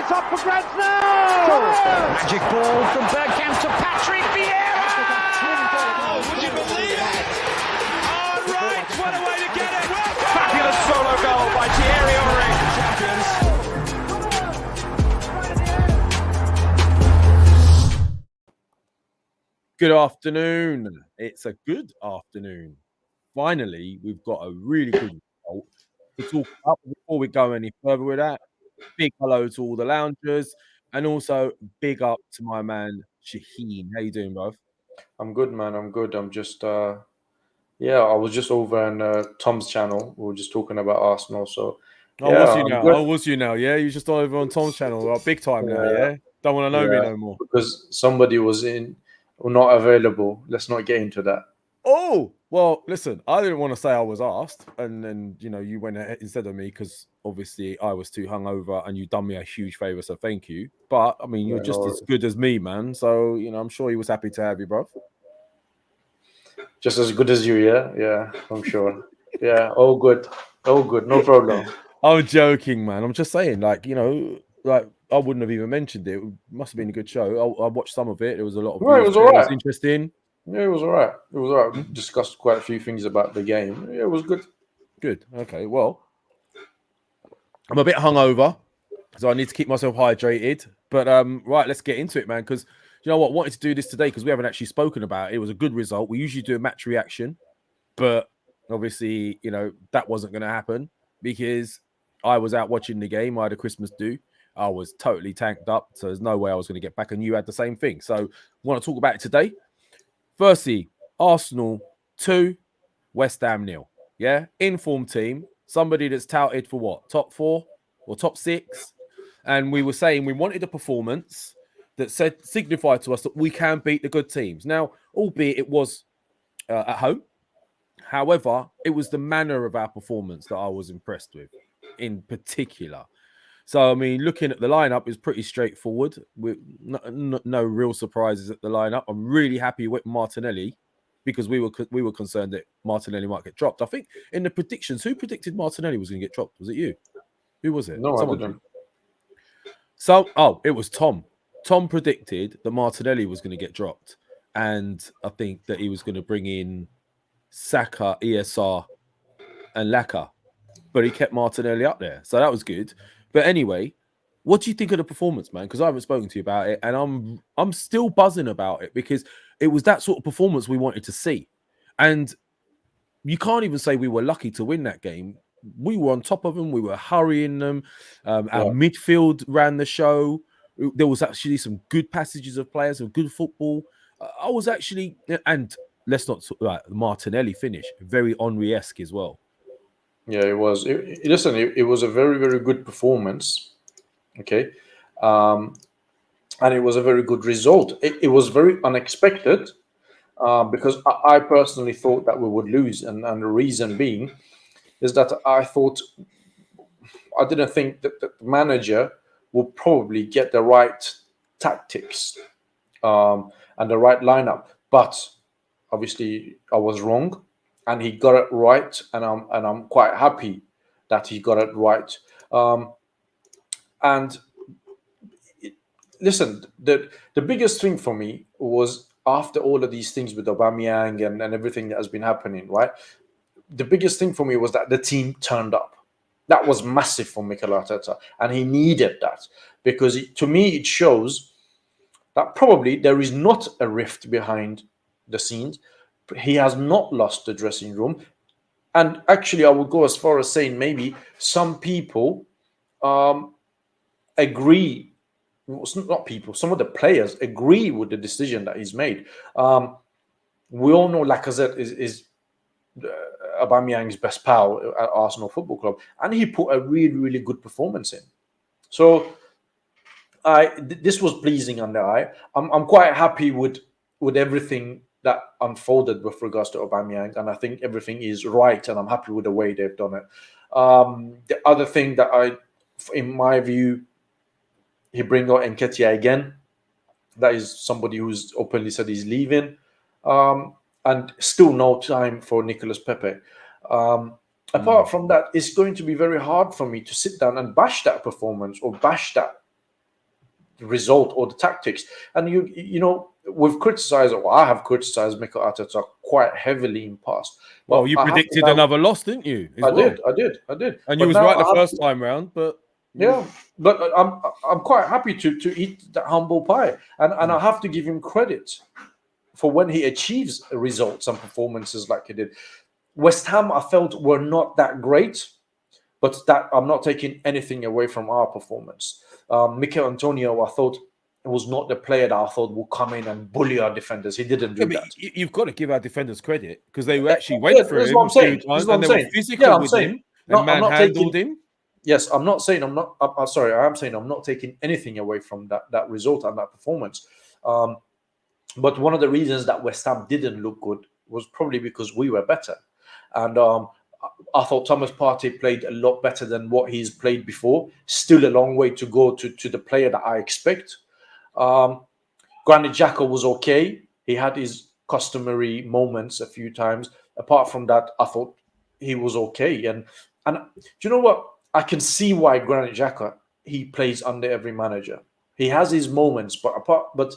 it's up for grabs now! Magic ball from Bergkamp to Patrick Vieira! Oh, would you believe it? Oh, right, what a way to get it! Fabulous solo goal by pierre-emerick. Good afternoon. It's a good afternoon. Finally, we've got a really good result to talk about. Before we go any further with that, big hello to all the loungers and also big up to my man Shaheen. How you doing, bro? I'm good, man. I'm good. I'm just, I was just over on Tom's channel. We were just talking about Arsenal. So, was you now? Yeah, you just over on Tom's channel. Well, big time now. Yeah, don't want to know me no more because somebody was not available. Let's not get into that. Oh, well, listen, I didn't want to say I was asked, and then you went ahead instead of me because obviously I was too hungover, and you done me a huge favor, so thank you. But I mean, you're just as good as me, man. So I'm sure he was happy to have you, bro. Just as good as you, yeah, I'm sure. Yeah, all good, no problem. I'm joking, man. I'm just saying, like I wouldn't have even mentioned it. It must have been a good show. I watched some of it. There was a lot of it was all right. It was interesting. Yeah, it was all right. We discussed quite a few things about the game. Yeah, it was good. Good. Okay. Well, I'm a bit hungover, so I need to keep myself hydrated. But right, let's get into it, man. Because you know what, I wanted to do this today because we haven't actually spoken about it. It was a good result. We usually do a match reaction, but obviously, that wasn't going to happen because I was out watching the game. I had a Christmas do. I was totally tanked up, so there's no way I was going to get back. And you had the same thing. So I want to talk about it today. Firstly, Arsenal 2, West Ham 0. Yeah, informed team. Somebody that's touted for what? Top 4 or top 6? And we were saying we wanted a performance that signified to us that we can beat the good teams. Now, albeit it was at home. However, it was the manner of our performance that I was impressed with in particular. So, I mean, looking at the lineup is pretty straightforward. With no real surprises at the lineup. I'm really happy with Martinelli because we were concerned that Martinelli might get dropped. I think in the predictions, who predicted Martinelli was going to get dropped? Was it you? Who was it? No, I didn't. So, it was Tom. Tom predicted that Martinelli was going to get dropped. And I think that he was going to bring in Saka, ESR, and Lacazette. But he kept Martinelli up there. So that was good. But anyway, what do you think of the performance, man? Because I haven't spoken to you about it, and I'm still buzzing about it because it was that sort of performance we wanted to see. And you can't even say we were lucky to win that game. We were on top of them. We were hurrying them. Our midfield ran the show. There was actually some good passages of players, some good football. I was actually, and let's not talk about the Martinelli finish, very Henry-esque as well. Yeah, it was. It was a very, very good performance. Okay. And it was a very good result. It was very unexpected because I personally thought that we would lose. And the reason being is that I didn't think that the manager would probably get the right tactics and the right lineup. But obviously I was wrong. And he got it right, and I'm quite happy that he got it right. Listen, the biggest thing for me was after all of these things with Aubameyang and everything that has been happening, right? The biggest thing for me was that the team turned up. That was massive for Mikel Arteta, and he needed that because to me it shows that probably there is not a rift behind the scenes. He has not lost the dressing room. And actually, I would go as far as saying maybe some people agree. Not people, some of the players agree with the decision that he's made. We all know Lacazette is Aubameyang's best pal at Arsenal Football Club. And he put a really, really good performance in. So this was pleasing on the eye. I'm quite happy with everything that unfolded with regards to Aubameyang, and I think everything is right, and I'm happy with the way they've done it. The other thing that in my view, he bring out Nketiah again. That is somebody who's openly said he's leaving, and still no time for Nicolas Pepe. Apart from that, it's going to be very hard for me to sit down and bash that performance or bash that result or the tactics. And you know, we've criticized, or I have criticized Mikel Arteta quite heavily in past. Well, you predicted another loss, didn't you? I did. And you was right the first time round, but yeah. But I'm quite happy to eat that humble pie, and I have to give him credit for when he achieves results and performances like he did. West Ham, I felt, were not that great, but that I'm not taking anything away from our performance. Mikel Antonio, I thought, was not the player that I thought would come in and bully our defenders. He didn't do that. You've got to give our defenders credit because they actually went for him a few times and they were physical with him and manhandled him. Yes, I'm not saying I'm not. I'm sorry, I am saying I'm not taking anything away from that result and that performance. But one of the reasons that West Ham didn't look good was probably because we were better. And I thought Thomas Partey played a lot better than what he's played before. Still a long way to go to the player that I expect. Granit Xhaka was okay. He had his customary moments a few times. Apart from that, I thought he was okay. And do you know what? I can see why Granit Xhaka, he plays under every manager. He has his moments, but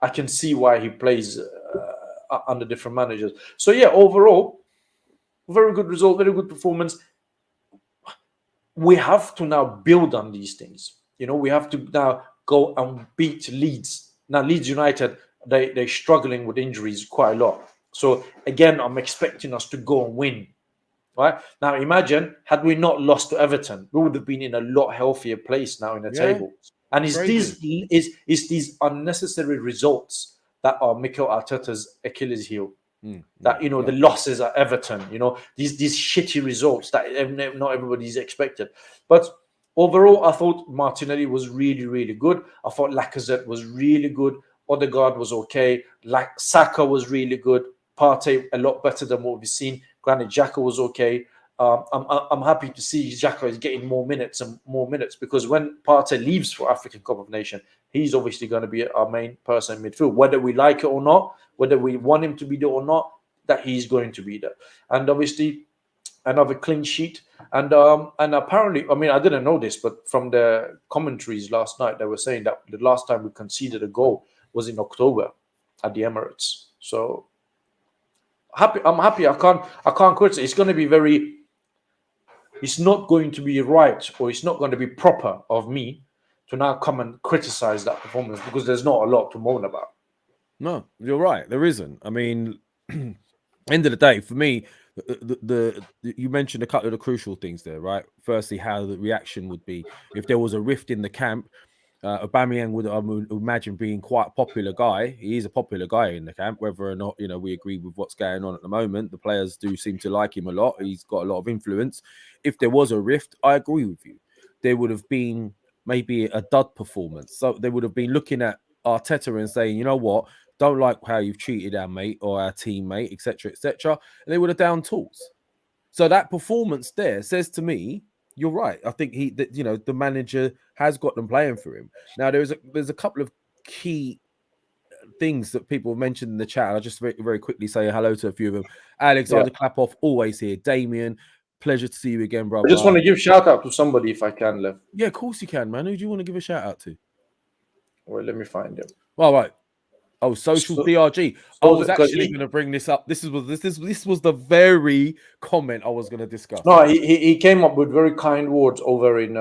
I can see why he plays under different managers. So yeah, overall, very good result, very good performance. We have to now build on these things. You know, we have to now go and beat Leeds. Now, Leeds United, they're struggling with injuries quite a lot. So again, I'm expecting us to go and win. Right? Now, imagine, had we not lost to Everton, we would have been in a lot healthier place now in the table. And it's these unnecessary results that are Mikel Arteta's Achilles heel. That, you know, the losses at Everton, you know, these shitty results that not everybody's expected. But overall, I thought Martinelli was really, really good. I thought Lacazette was really good. Odegaard was okay. Saka was really good. Partey a lot better than what we've seen. Granit Xhaka was okay. I'm happy to see Xhaka is getting more minutes because when Partey leaves for African Cup of Nations, he's obviously going to be our main person in midfield, whether we like it or not, whether we want him to be there or not, that he's going to be there. And obviously, another clean sheet. And apparently, I mean, I didn't know this, but from the commentaries last night, they were saying that the last time we conceded a goal was in October at the Emirates. So I'm happy. I can't criticize. It's going to be very. It's not going to be right, or it's not going to be proper of me to now come and criticize that performance because there's not a lot to moan about. No, you're right. There isn't. I mean, end of the day, for me, the you mentioned a couple of the crucial things there, right? Firstly, how the reaction would be if there was a rift in the camp. Aubameyang would, I would imagine, being quite a popular guy. He is a popular guy in the camp, whether or not, you know, we agree with what's going on at the moment. The players do seem to like him a lot. He's got a lot of influence. If there was a rift, I agree with you. There would have been maybe a dud performance. So they would have been looking at Arteta and saying, you know what, don't like how you've treated our mate or our teammate, etc., etc. And they would have down tools. So that performance there says to me, you're right. I think the manager has got them playing for him. Now there's a couple of key things that people mentioned in the chat. I'll just very, very quickly say hello to a few of them. Alexander Klapoff, always here. Damien, pleasure to see you again, brother. I just want to give a shout out to somebody if I can, Lev. Yeah, of course you can, man. Who do you want to give a shout out to? Well, let me find him. All right. Oh, social DRG. I was actually going to bring this up. This was the very comment I was going to discuss. No, he came up with very kind words over in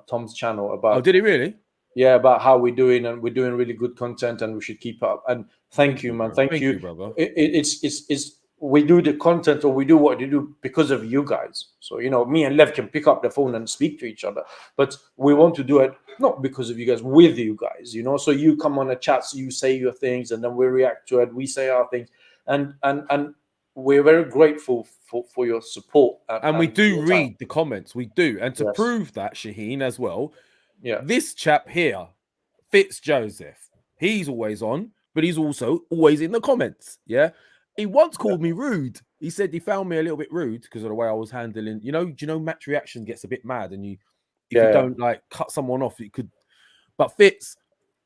Tom's channel about. Oh, did he really? Yeah, about how we're doing, and we're doing really good content, and we should keep up. And thank you, man. Thank you, brother. It's we do the content, or we do what we do because of you guys. So, you know, me and Lev can pick up the phone and speak to each other, but we want to do it not because of you guys, with you guys, you know. So you come on a chat, so you say your things, and then we react to it. We say our things, and we're very grateful for your support. And we do read the comments. We do, and to prove that, Shaheen, as well. Yeah, this chap here, Fitzjoseph, he's always on, but he's also always in the comments. Yeah. He once called me rude. He said he found me a little bit rude because of the way I was handling. You know, do you know match reaction gets a bit mad, and if you don't like cut someone off, you could. But Fitz,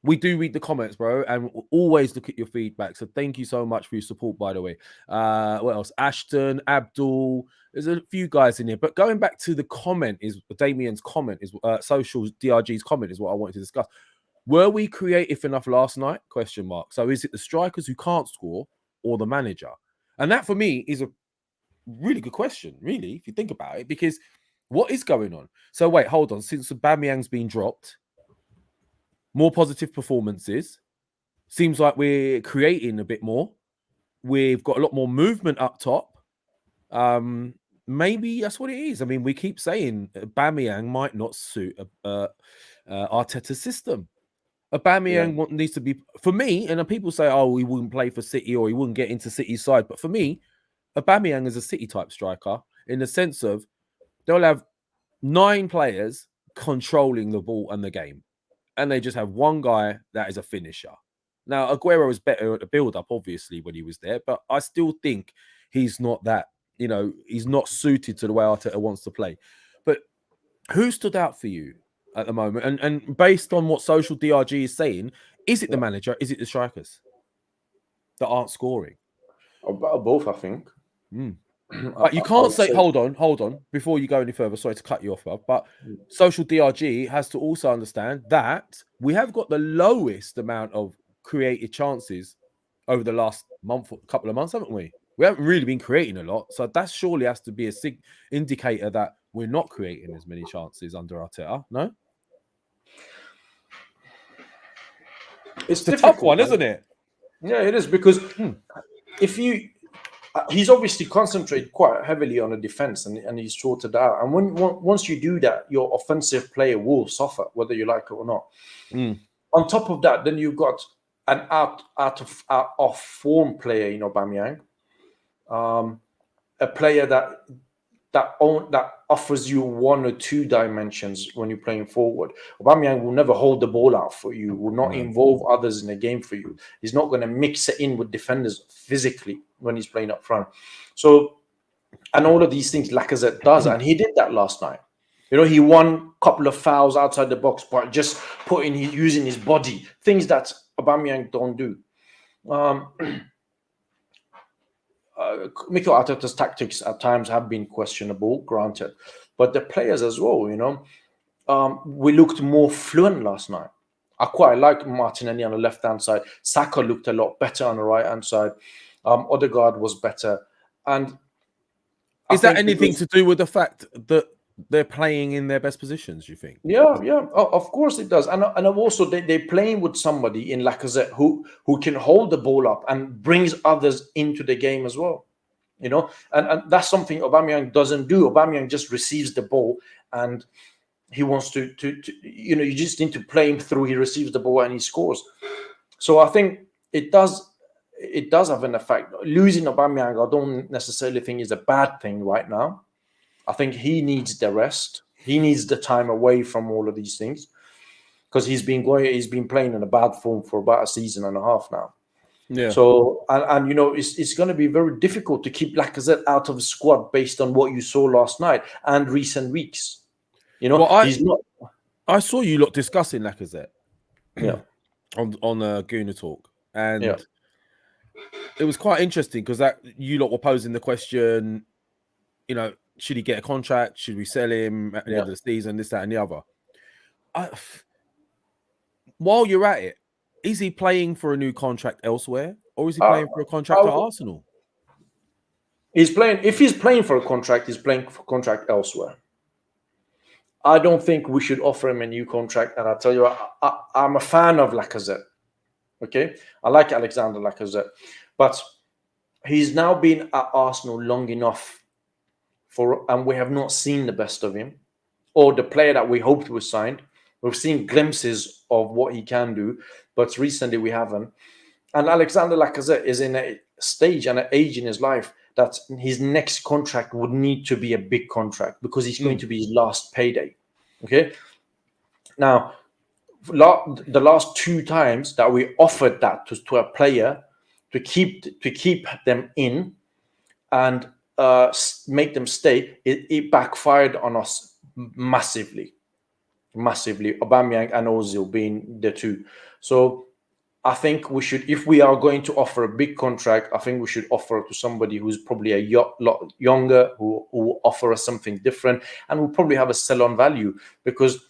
we do read the comments, bro, and we'll always look at your feedback. So thank you so much for your support, by the way. What else? Ashton, Abdul. There's a few guys in here, but going back to the comment is Damien's comment is social DRG's comment is what I wanted to discuss. were we creative enough last night? Question mark. So is it the strikers who can't score or the manager? And that for me is a really good question, really, if you think about it, because what is going on? So wait, hold on. Since Aubameyang's been dropped, more positive performances. Seems like we're creating a bit more. We've got a lot more movement up top. Maybe that's what it is. I mean, we keep saying Aubameyang might not suit Arteta's system. Aubameyang needs to be, for me, and people say, oh, he wouldn't play for City or he wouldn't get into City's side. But for me, Aubameyang is a City-type striker in the sense of they'll have 9 players controlling the ball and the game. And they just have one guy that is a finisher. Now, Aguero was better at the build-up, obviously, when he was there. But I still think he's not that, he's not suited to the way Arteta wants to play. But who stood out for you at the moment? And based on what Social DRG is saying, is it the manager? Is it the strikers that aren't scoring? Both, I think. But you can't say, hold on, before you go any further, sorry to cut you off, Rob, but Social DRG has to also understand that we have got the lowest amount of created chances over the last couple of months, haven't we? We haven't really been creating a lot, so that surely has to be a indicator that we're not creating as many chances under Arteta, no? It's a tough one, isn't it? Yeah, it is, because if you... he's obviously concentrated quite heavily on the defense, and he's sorted out. And once you do that, your offensive player will suffer, whether you like it or not. On top of that, then you've got an out of form player in Aubameyang, a player that offers you 1 or 2 dimensions when you're playing forward. Aubameyang will never hold the ball out for you, will not involve others in the game for you. He's not going to mix it in with defenders physically when he's playing up front. So, and all of these things Lacazette does, and he did that last night. He won a couple of fouls outside the box, but just using his body, things that Aubameyang don't do. Mikel Arteta's tactics at times have been questionable, granted, but the players as well, we looked more fluent last night. I quite like Martinelli on the left-hand side. Saka looked a lot better on the right-hand side. Odegaard was better. And is that anything to do with the fact that they're playing in their best positions, you think? Yeah. Of course it does. And also they're playing with somebody in Lacazette who can hold the ball up and brings others into the game as well. And that's something Aubameyang doesn't do. Aubameyang just receives the ball and he wants to you just need to play him through. He receives the ball and he scores. So I think it does have an effect. Losing Aubameyang, I don't necessarily think is a bad thing right now. I think he needs the rest. He needs the time away from all of these things, because he's been playing in a bad form for about a season and a half now. Yeah. So and it's going to be very difficult to keep Lacazette out of the squad based on what you saw last night and recent weeks. He's not. I saw you lot discussing Lacazette. Yeah. on Gooner Talk, and it was quite interesting because that you lot were posing the question, should he get a contract? Should we sell him at the end of the season? This, that, and the other. While you're at it, is he playing for a new contract elsewhere, or is he playing for a contract at Arsenal? He's playing. If he's playing for a contract, he's playing for a contract elsewhere. I don't think we should offer him a new contract. And I'll tell you, I'm a fan of Lacazette. Okay, I like Alexander Lacazette, but he's now been at Arsenal long enough and we have not seen the best of him, or the player that we hoped was signed. We've seen glimpses of what he can do, but recently we haven't. And Alexander Lacazette is in a stage and an age in his life that his next contract would need to be a big contract, because he's going to be his last payday. Okay. Now, the last 2 times that we offered that to a player to keep them in and make them stay, it backfired on us massively. Aubameyang and Ozil being the 2. So I think we should, if we are going to offer a big contract, I think we should offer it to somebody who's probably a lot younger, who will offer us something different, and will probably have a sell-on value, because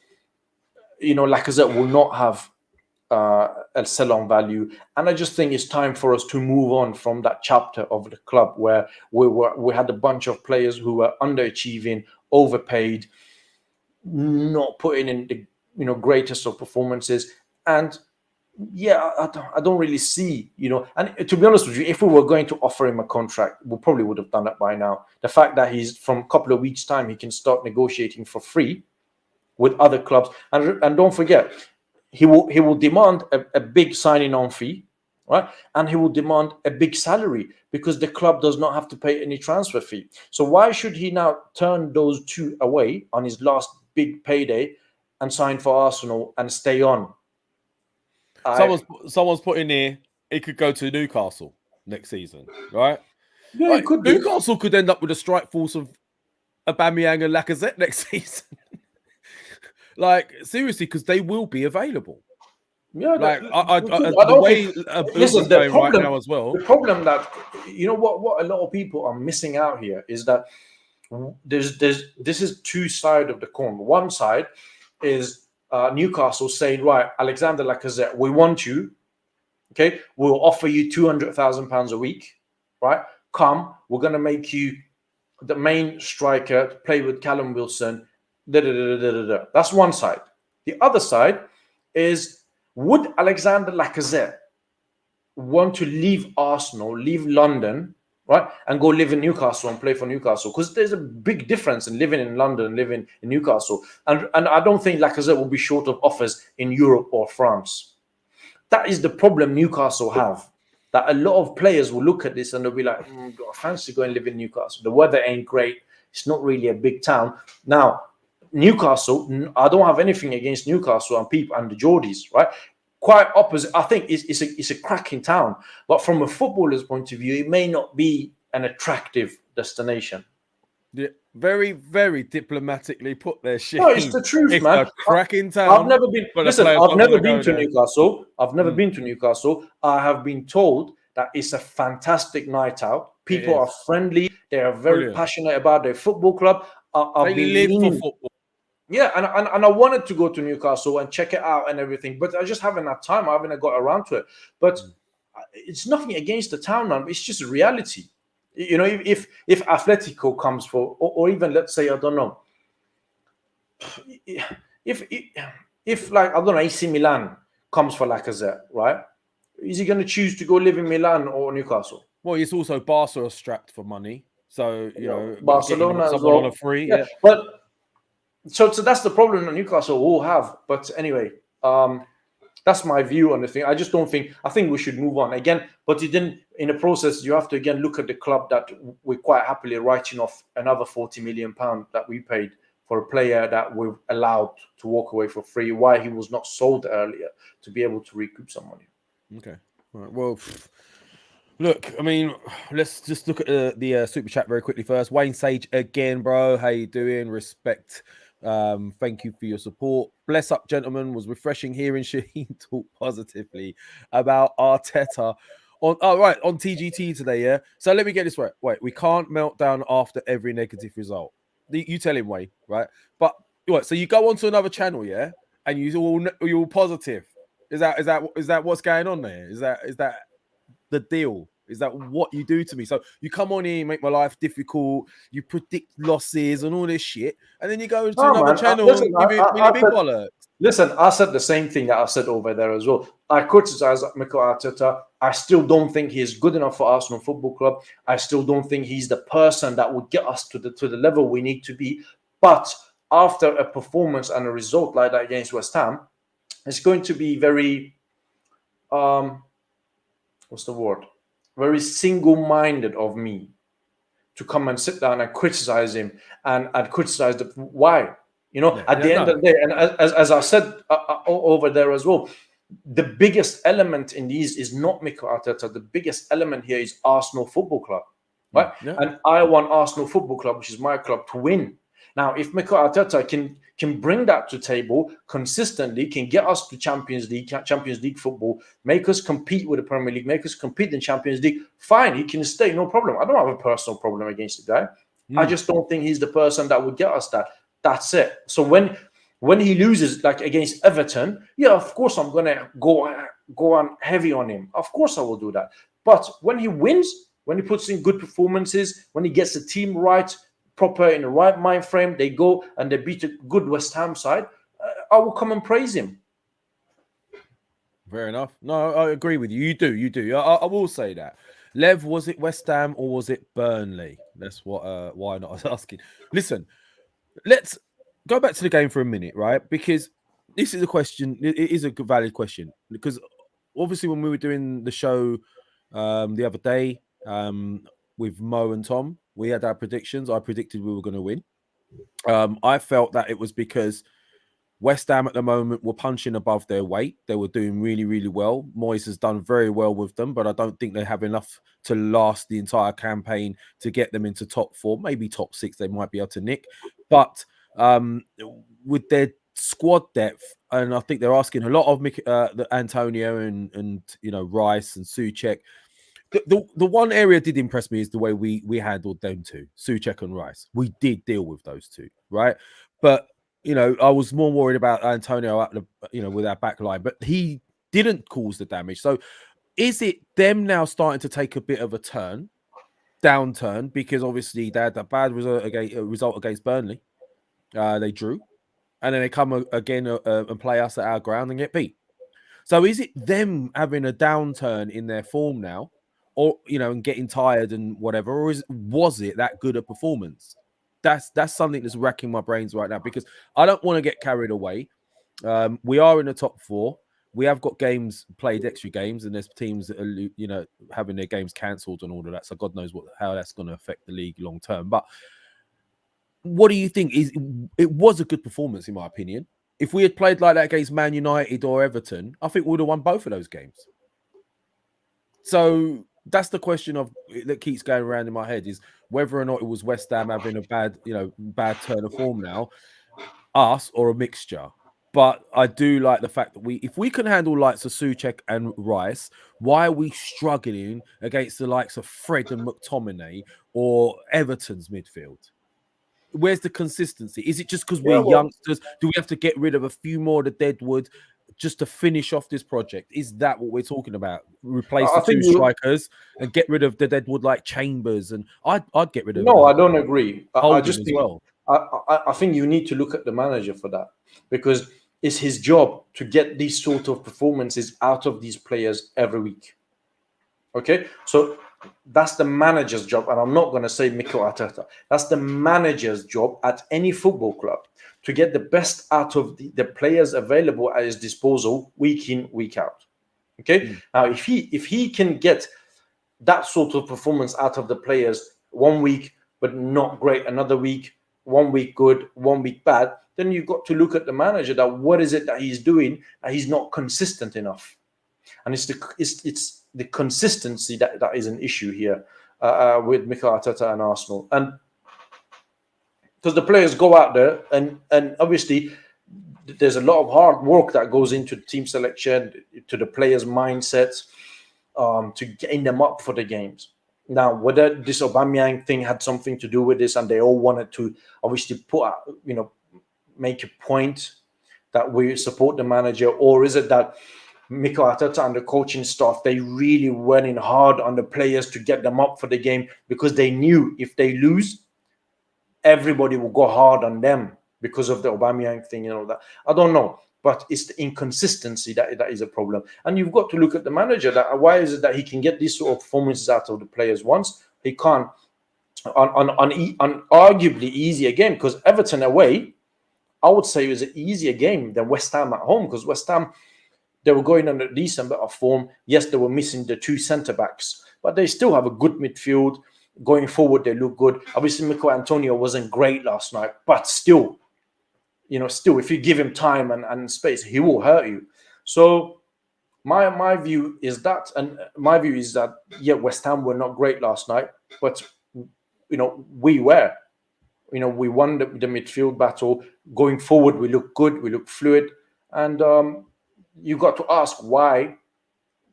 Lacazette will not have a sell-on value, and I just think it's time for us to move on from that chapter of the club where we had a bunch of players who were underachieving, overpaid, not putting in the greatest of performances. And yeah, I don't really see, and to be honest with you, if we were going to offer him a contract, we probably would have done it by now. The fact that he's from a couple of weeks' time, he can start negotiating for free with other clubs, and don't forget, he will demand a big signing on fee, right? And he will demand a big salary because the club does not have to pay any transfer fee. So why should he now turn those two away on his last big payday and sign for Arsenal and stay on? Someone's put in here, it could go to Newcastle next season, right? Yeah, it could. Newcastle could end up with a strike force of Aubameyang and Lacazette next season. Like, seriously, because they will be available. Yeah, like the way listen, the problem, right now as well. The problem that what a lot of people are missing out here is that this is two sides of the coin. One side is Newcastle saying, right, Alexander Lacazette, we want you. Okay, we'll offer you £200,000 a week. Right, come, we're gonna make you the main striker to play with Callum Wilson. That's one side. The other side is, would Alexander Lacazette want to leave Arsenal, leave London, right, and go live in Newcastle and play for Newcastle? Because there's a big difference in living in London and living in Newcastle. And I don't think Lacazette will be short of offers in Europe or France. That is the problem Newcastle have. That a lot of players will look at this and they'll be like, I fancy going to live in Newcastle. The weather ain't great. It's not really a big town. Now, Newcastle, I don't have anything against Newcastle and people and the Geordies, right? Quite opposite. I think it's a cracking town, but from a footballer's point of view, it may not be an attractive destination. Yeah, very, very diplomatically put their shit. No, it's the truth, it's man. A cracking town. I've never been. Listen, I've never been to Newcastle. I've never been to Newcastle. I have been told that it's a fantastic night out. People are friendly. They are very passionate about their football club. They live for football. Yeah, and I wanted to go to Newcastle and check it out and everything, but I just haven't had time. I haven't got around to it. But it's nothing against the town, man. It's just a reality. If Atletico comes for, or even let's say, I don't know, if like, I don't know, AC Milan comes for Lacazette, right? Is he going to choose to go live in Milan or Newcastle? Well, it's also Barca are strapped for money, so Barcelona as someone well. on a free, yeah. But so that's the problem that Newcastle will have. But anyway, that's my view on the thing. I just don't think. I think we should move on again. But in the process, you have to again look at the club that we're quite happily writing off another £40 million that we paid for a player that we're allowed to walk away for free. Why he was not sold earlier to be able to recoup some money. Okay. All right. Well, look, I mean, let's just look at the super chat very quickly first. Wayne Sage again, bro. How you doing? Respect. Thank you for your support. Bless up, gentlemen. Was refreshing hearing Shaheen talk positively about Arteta on TGT today. Yeah. So let me get this right. Wait, we can't melt down after every negative result. You tell him, Wayne, right? But what? So you go onto another channel, yeah, and you're all positive. Is that what's going on there? Is that the deal? Is that what you do to me? So you come on here, you make my life difficult, you predict losses and all this shit, and then you go into another channel and give it really big bollocks. Listen, I said the same thing that I said over there as well. I criticize Mikel Arteta. I still don't think he is good enough for Arsenal Football Club. I still don't think he's the person that would get us to the level we need to be. But after a performance and a result like that against West Ham, it's going to be very, what's the word? Very single-minded of me to come and sit down and criticize him and criticize why. At the end of the day, and as I said over there as well, the biggest element in these is not Mikel Arteta. The biggest element here is Arsenal Football Club, right? Yeah. And I want Arsenal Football Club, which is my club, to win. Now, if Mikel Arteta can bring that to table consistently, can get us to Champions League football, make us compete with the Premier League, make us compete in Champions League, fine, he can stay, no problem. I don't have a personal problem against the guy. I just don't think he's the person that would get us that. That's it. So when When he loses, like against Everton, yeah, of course I'm gonna go on heavy on him. Of course I will do that. But when he wins, when he puts in good performances, when he gets the team right, proper in the right mind frame, they go and they beat a good West Ham side, I will come and praise him. Fair enough. No, I agree with you. You do. I will say that. Lev, was it West Ham or was it Burnley? That's what. Why not? I was asking. Listen, let's go back to the game for a minute, right? Because this is a question. It is a good, valid question. Because obviously, when we were doing the show the other day with Mo and Tom, we had our predictions. I predicted we were going to win. I felt that it was because West Ham at the moment were punching above their weight. They were doing really, really well. Moyes has done very well with them, but I don't think they have enough to last the entire campaign to get them into top 4, maybe top 6. They might be able to nick. But with their squad depth, and I think they're asking a lot of Antonio and Rice and Souček. The one area did impress me is the way we handled them two, Souček and Rice. We did deal with those two, right? But I was more worried about Antonio at with our back line, but he didn't cause the damage. So is it them now starting to take a bit of a downturn? Because obviously they had that bad result against Burnley. They drew, and then they come again and play us at our ground and get beat. So is it them having a downturn in their form now, or and getting tired and whatever, or was it that good a performance? That's something that's racking my brains right now, because I don't want to get carried away. We are in the top 4. We have got games played, extra games, and there's teams that are having their games cancelled and all of that. So God knows how that's going to affect the league long term. But what do you think? It was a good performance in my opinion. If we had played like that against Man United or Everton, I think we would have won both of those games. So that's the question that keeps going around in my head, is whether or not it was West Ham having a bad turn of form now, us, or a mixture. But I do like the fact that if we can handle likes of Souček and Rice, why are we struggling against the likes of Fred and McTominay or Everton's midfield? Where's the consistency? Is it just because we're youngsters? Do we have to get rid of a few more of the deadwood just to finish off this project? Is that what we're talking about? Replace the 2 strikers and get rid of the deadwood like Chambers, and I'd get rid of. No, I don't agree. I just think well. I think you need to look at the manager for that, because it's his job to get these sort of performances out of these players every week. Okay, so that's the manager's job, and I'm not going to say Mikel Arteta. That's the manager's job at any football club, to get the best out of the players available at his disposal week in, week out. Okay. Now, if he can get that sort of performance out of the players one week, but not great, another week, 1 week good, 1 week bad, then you've got to look at the manager, that what is it that he's doing that he's not consistent enough. And it's the consistency that is an issue here with Mikel Arteta and Arsenal. And because the players go out there and obviously there's a lot of hard work that goes into team selection, to the players' mindsets, to getting them up for the games. Now, whether this Aubameyang thing had something to do with this, and they all wanted to obviously make a point that we support the manager, or is it that Mikel Arteta and the coaching staff, they really went in hard on the players to get them up for the game, because they knew if they lose, everybody will go hard on them because of the Aubameyang thing and all that. I don't know, but it's the inconsistency that is a problem. And you've got to look at the manager. That why is it that he can get these sort of performances out of the players once he can't on arguably easier game? Because Everton away, I would say it was an easier game than West Ham at home, because West Ham, they were going on a decent bit of form. Yes, they were missing the 2 centre-backs, but they still have a good midfield. Going forward, they look good. Obviously, Mikel Antonio wasn't great last night, but still, if you give him time and space, he will hurt you. So my view is that, West Ham were not great last night, but we were. We won the midfield battle. Going forward, we look good, we look fluid, and you got to ask why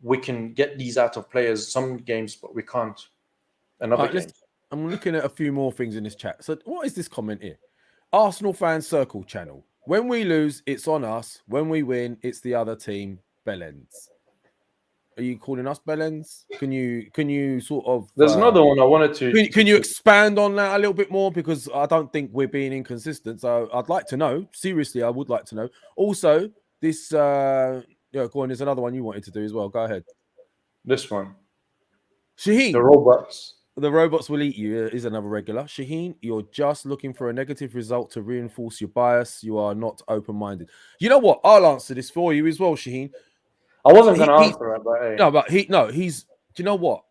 we can get these out of players some games, but we can't. I'm looking at a few more things in this chat. So what is this comment here? Arsenal Fan Circle channel. When we lose, it's on us. When we win, it's the other team. Bellends. Are you calling us Bellends? Can you sort of? There's another one I wanted to. Can you expand on that a little bit more? Because I don't think we're being inconsistent. So I'd like to know. Seriously, I would like to know. Also, this. Yeah, go on. There's another one you wanted to do as well. Go ahead. This one. Shaheen. The robots. The robots will eat you is another regular. Shaheen, you're just looking for a negative result to reinforce your bias. You are not open-minded. You know what? I'll answer this for you as well, Shaheen. I wasn't going to answer it, but hey. He's. Do you know what?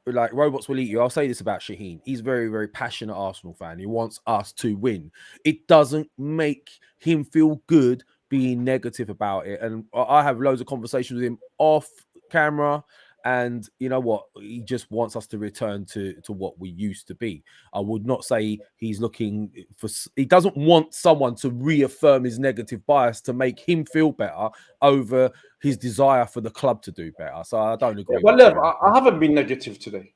Like, robots will eat you. I'll say this about Shaheen. He's very, very passionate Arsenal fan. He wants us to win. It doesn't make him feel good being negative about it. And I have loads of conversations with him off camera. And you know what? He just wants us to return to what we used to be. I would not say he's looking for... He doesn't want someone to reaffirm his negative bias to make him feel better over his desire for the club to do better. So I don't agree. Well, Lev, I haven't been negative today.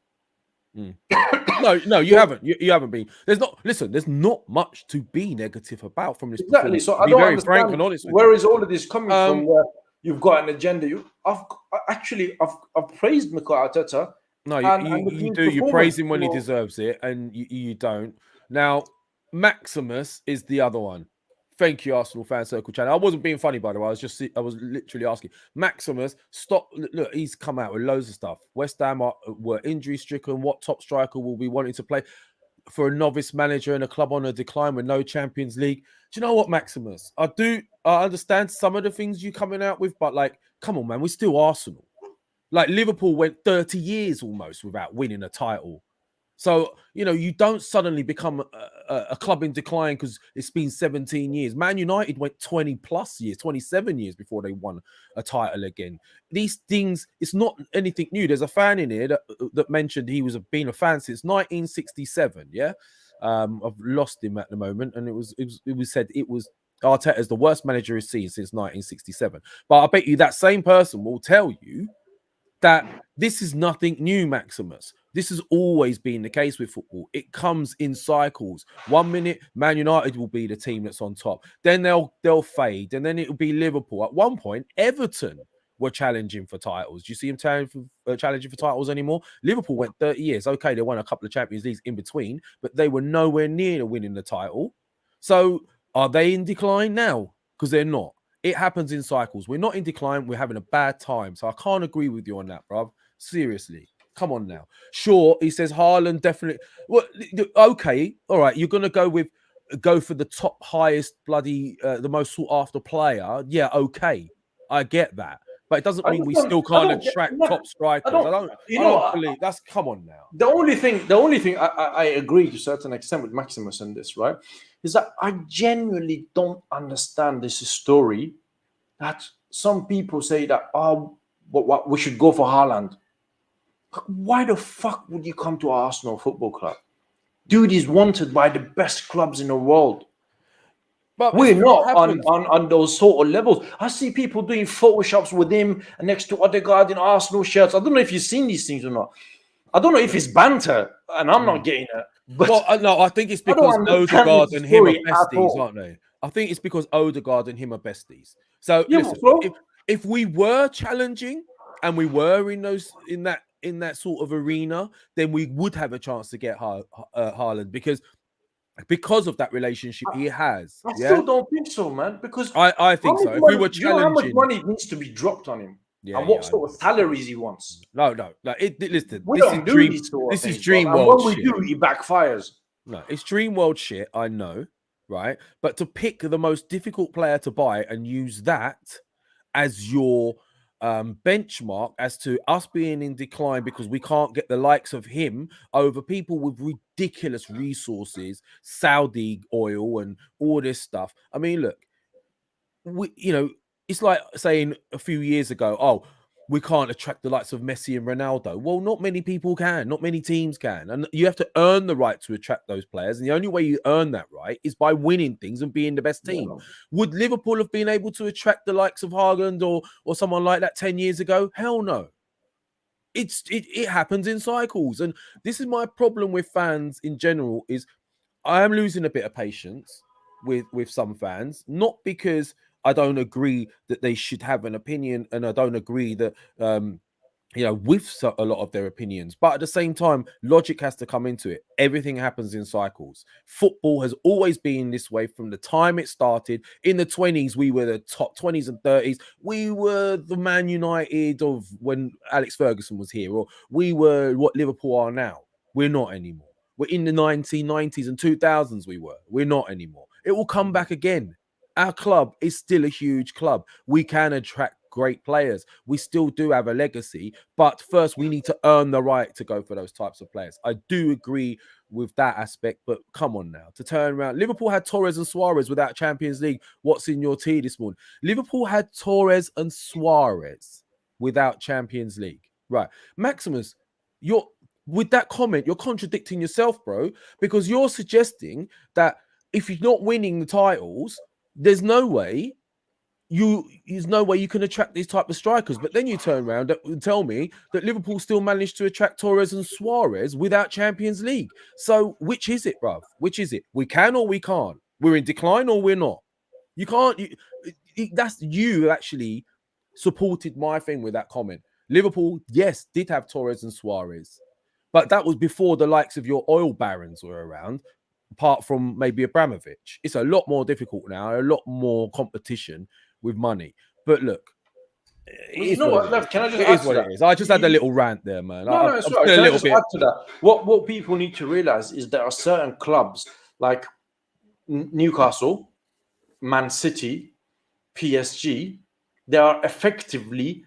No, you haven't. You haven't been. There's not much to be negative about from this. Exactly. So I don't understand frank and honest where is all of this coming from. Where you've got an agenda. I've praised Mikel Arteta. No, you do. You praise him when he deserves it, and you don't. Now, Maximus is the other one. Thank you, Arsenal Fan Circle channel. I wasn't being funny, by the way. I was literally asking. Maximus, stop. Look, he's come out with loads of stuff. West Ham were injury stricken. What top striker will be wanting to play for a novice manager in a club on a decline with no Champions League? Do you know what, Maximus? I understand some of the things you're coming out with, but like, come on, man, we're still Arsenal. Like, Liverpool went 30 years almost without winning a title. So, you don't suddenly become a club in decline because it's been 17 years. Man United went 20 plus years, 27 years before they won a title again. These things, it's not anything new. There's a fan in here that mentioned he was been a fan since 1967. Yeah. I've lost him at the moment. And it was said it was Arteta's the worst manager he's seen since 1967. But I bet you that same person will tell you that this is nothing new, Maximus. This has always been the case with football. It comes in cycles. 1 minute, Man United will be the team that's on top. Then they'll fade, and then it'll be Liverpool. At one point, Everton were challenging for titles. Do you see them challenging for titles anymore? Liverpool went 30 years. Okay, they won a couple of Champions Leagues in between, but they were nowhere near winning the title. So are they in decline now? Because they're not. It happens in cycles. We're not in decline. We're having a bad time. So I can't agree with you on that, bruv. Seriously. Come on now. Sure, he says Haaland definitely. Well, okay, all right. You're gonna go for the top highest bloody, the most sought after player. Yeah, okay, I get that, but it doesn't mean we still can't attract top strikers. I don't believe that's. Come on now. The only thing I agree to a certain extent with Maximus in this, right, is that I genuinely don't understand this story that some people say that what we should go for Haaland. Why the fuck would you come to Arsenal Football Club? Dude is wanted by the best clubs in the world. But we're not on those sort of levels. I see people doing photoshops with him next to Odegaard in Arsenal shirts. I don't know if you've seen these things or not. I don't know if it's banter, and I'm not getting it. But no, I think it's because Odegaard and him are besties, aren't they? I think it's because Odegaard and him are besties. So listen, if we were challenging and we were in that sort of arena, then we would have a chance to get Haaland because of that relationship he has. I still don't think so, man. Because I think so. If we were challenging, how much money needs to be dropped on him, and what sort of salaries he wants. No. Listen, this is dream world shit. When we do, he backfires. No, it's dream world shit. I know, right? But to pick the most difficult player to buy and use that as your benchmark as to us being in decline because we can't get the likes of him over people with ridiculous resources, Saudi oil and all this stuff. I mean, look, it's like saying a few years ago, oh, we can't attract the likes of Messi and Ronaldo. Well, not many people can, not many teams can. And you have to earn the right to attract those players. And the only way you earn that right is by winning things and being the best team. Yeah. Would Liverpool have been able to attract the likes of Haaland or someone like that 10 years ago? Hell no. It happens in cycles. And this is my problem with fans in general is I am losing a bit of patience. with some fans, not because I don't agree that they should have an opinion, and I don't agree that with a lot of their opinions, but at the same time, logic has to come into it. Everything happens in cycles. Football has always been this way from the time it started. In the 20s, we were the top 20s and 30s. We were the Man United of when Alex Ferguson was here, or we were what Liverpool are now. We're not anymore. We're in the 1990s and 2000s. We're not anymore. It will come back again. Our club is still a huge club. We can attract great players. We still do have a legacy, but first we need to earn the right to go for those types of players. I do agree with that aspect, but come on now, to turn around. Liverpool had Torres and Suarez without Champions League. What's in your tea this morning? Liverpool had Torres and Suarez without Champions League. Right. Maximus, with that comment, you're contradicting yourself, bro, because you're suggesting that if you're not winning the titles, there's no way you can attract these type of strikers. But then you turn around and tell me that Liverpool still managed to attract Torres and Suarez without Champions League. So which is it, bruv? Which is it? We can or we can't? We're in decline or we're not? You can't. That's you actually supported my thing with that comment. Liverpool, yes, did have Torres and Suarez, but that was before the likes of your oil barons were around. Apart from maybe Abramovich, it's a lot more difficult now, a lot more competition with money. But look, you know what, Lev, can I just it is what it is. I just had a little rant there, man. No, it's right. Can I just add to that? What people need to realize is there are certain clubs like Newcastle, Man City, PSG. They are effectively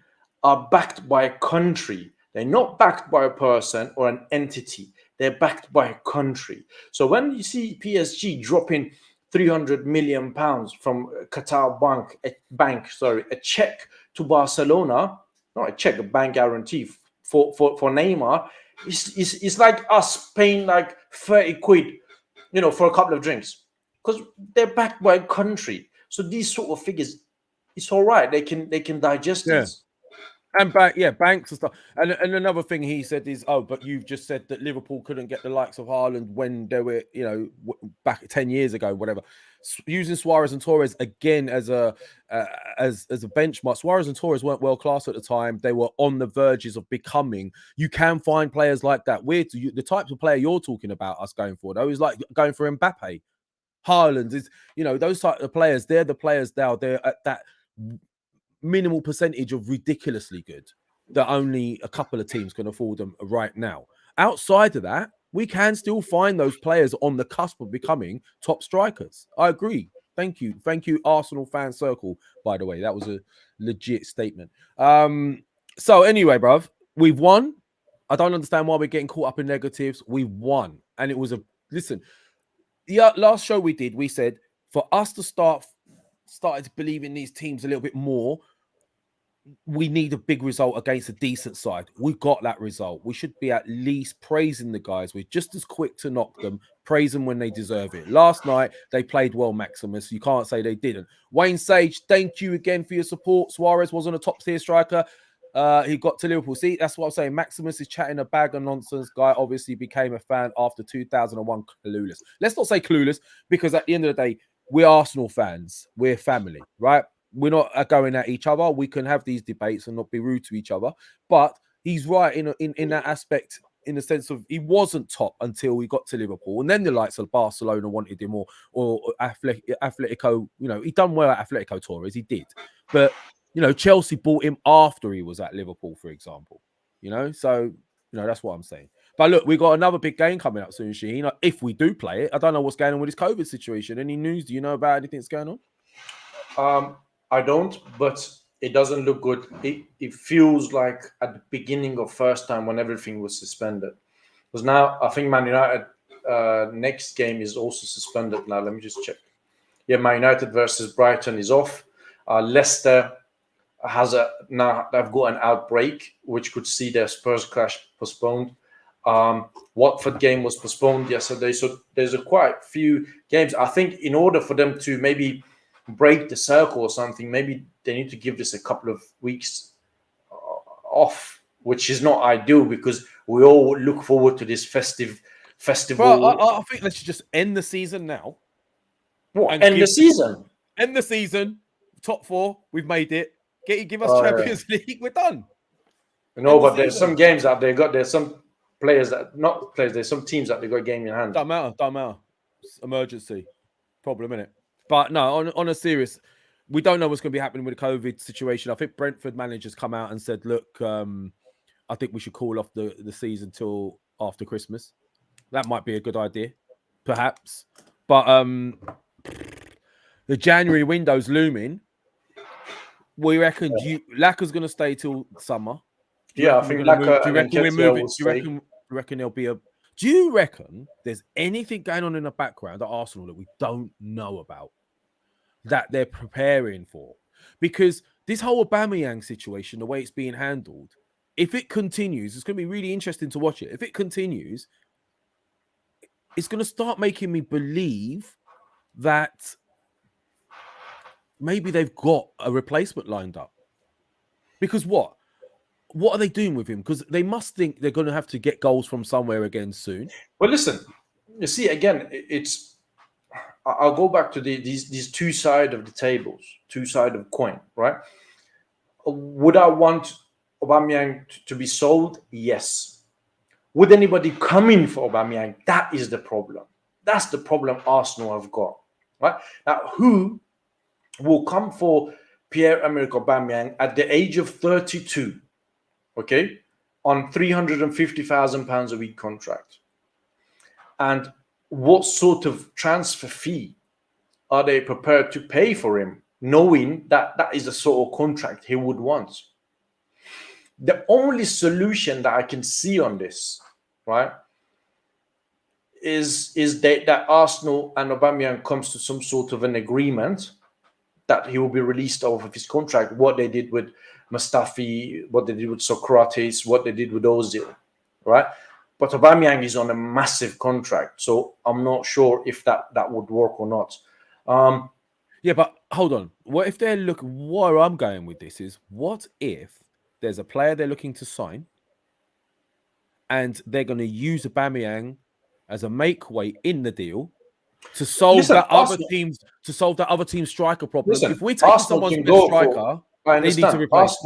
backed by a country. They're not backed by a person or an entity. They're backed by a country. So when you see PSG dropping £300 million from Qatar a check to Barcelona, not a check, a bank guarantee for Neymar, it's like us paying like 30 quid, for a couple of drinks, because they're backed by a country. So these sort of figures, it's all right. They can digest this. And banks and stuff. And another thing he said is, but you've just said that Liverpool couldn't get the likes of Haaland when they were, back 10 years ago, whatever. Using Suarez and Torres again as a benchmark. Suarez and Torres weren't world class at the time. They were on the verges of becoming. You can find players like that. The types of player you're talking about us going for, though, is like going for Mbappe. Haaland is, those type of players. They're the players now. They're at that minimal percentage of ridiculously good that only a couple of teams can afford them right now. Outside of that, we can still find those players on the cusp of becoming top strikers. I agree. Thank you, Arsenal fan circle, by the way. That was a legit statement. So anyway, bruv, we've won. I don't understand why we're getting caught up in negatives. We've won. And it was last show we did, we said for us to started to believe in these teams a little bit more, we need a big result against a decent side. We got that result. We should be at least praising the guys. We're just as quick to knock them, praise them when they deserve it. Last night, they played well, Maximus. You can't say they didn't. Wayne Sage, thank you again for your support. Suarez wasn't a top-tier striker. He got to Liverpool. See, that's what I'm saying. Maximus is chatting a bag of nonsense. Guy obviously became a fan after 2001. Clueless. Let's not say clueless, because at the end of the day, we're Arsenal fans. We're family, right? We're not going at each other. We can have these debates and not be rude to each other. But he's right in that aspect, in the sense of he wasn't top until he got to Liverpool. And then the likes of Barcelona wanted him, or Atletico. He done well at Atletico Torres. He did. But, Chelsea bought him after he was at Liverpool, for example. So, that's what I'm saying. But look, we got another big game coming up soon, Shaheen. If we do play it, I don't know what's going on with this COVID situation. Any news? Do you know about anything that's going on? I don't, but it doesn't look good. It feels like at the beginning of first time when everything was suspended. Because now I think Man United next game is also suspended now. Let me just check. Yeah, Man United versus Brighton is off. Leicester now they've got an outbreak, which could see their Spurs clash postponed. Watford game was postponed yesterday, so there's quite few games. I think in order for them to maybe break the circle or something, maybe they need to give this a couple of weeks off, which is not ideal because we all look forward to this festival. Well, I think let's just end the season now. What, end the season? End the season, top 4, we've made it. Give us Oh, Champions League, we're done. No, but there's some games that there's some players that, not players, there's some teams that they got a game in hand. Don't matter. It's emergency. Problem, innit? But no, on a serious, we don't know what's going to be happening with the COVID situation. I think Brentford managers come out and said, look, I think we should call off the season till after Christmas. That might be a good idea, perhaps. But the January window's looming. We reckon Lacazzette's going to stay till summer. I think Lacazette. Do you reckon we're moving? Do you reckon there'll be a? Do you reckon there's anything going on in the background at Arsenal that we don't know about, that they're preparing for? Because this whole Aubameyang situation, the way it's being handled, if it continues, it's going to be really interesting to watch it. If it continues, it's going to start making me believe that maybe they've got a replacement lined up. Because what are they doing with him? Because they must think they're going to have to get goals from somewhere again soon. Well, listen, you see, again, I'll go back to these two sides of the tables, two sides of coin, right? Would I want Aubameyang to be sold? Yes. Would anybody come in for Aubameyang? That is the problem. That's the problem Arsenal have got, right? Now, who will come for Pierre-Emerick Aubameyang at the age of 32, okay, on £350,000 a week contract? And what sort of transfer fee are they prepared to pay for him, knowing that that is the sort of contract he would want? The only solution that I can see on this, right, is that Arsenal and Aubameyang comes to some sort of an agreement that he will be released off of his contract, what they did with Mustafi, what they did with Socrates, what they did with Ozil, right? But Aubameyang is on a massive contract, so I'm not sure if that would work or not. Yeah, but hold on. What if they're looking? Where I'm going with this is, what if there's a player they're looking to sign, and they're going to use Aubameyang as a make weight in the deal to solve that other team's striker problem? Listen, if we take someone's striker, they need to replace.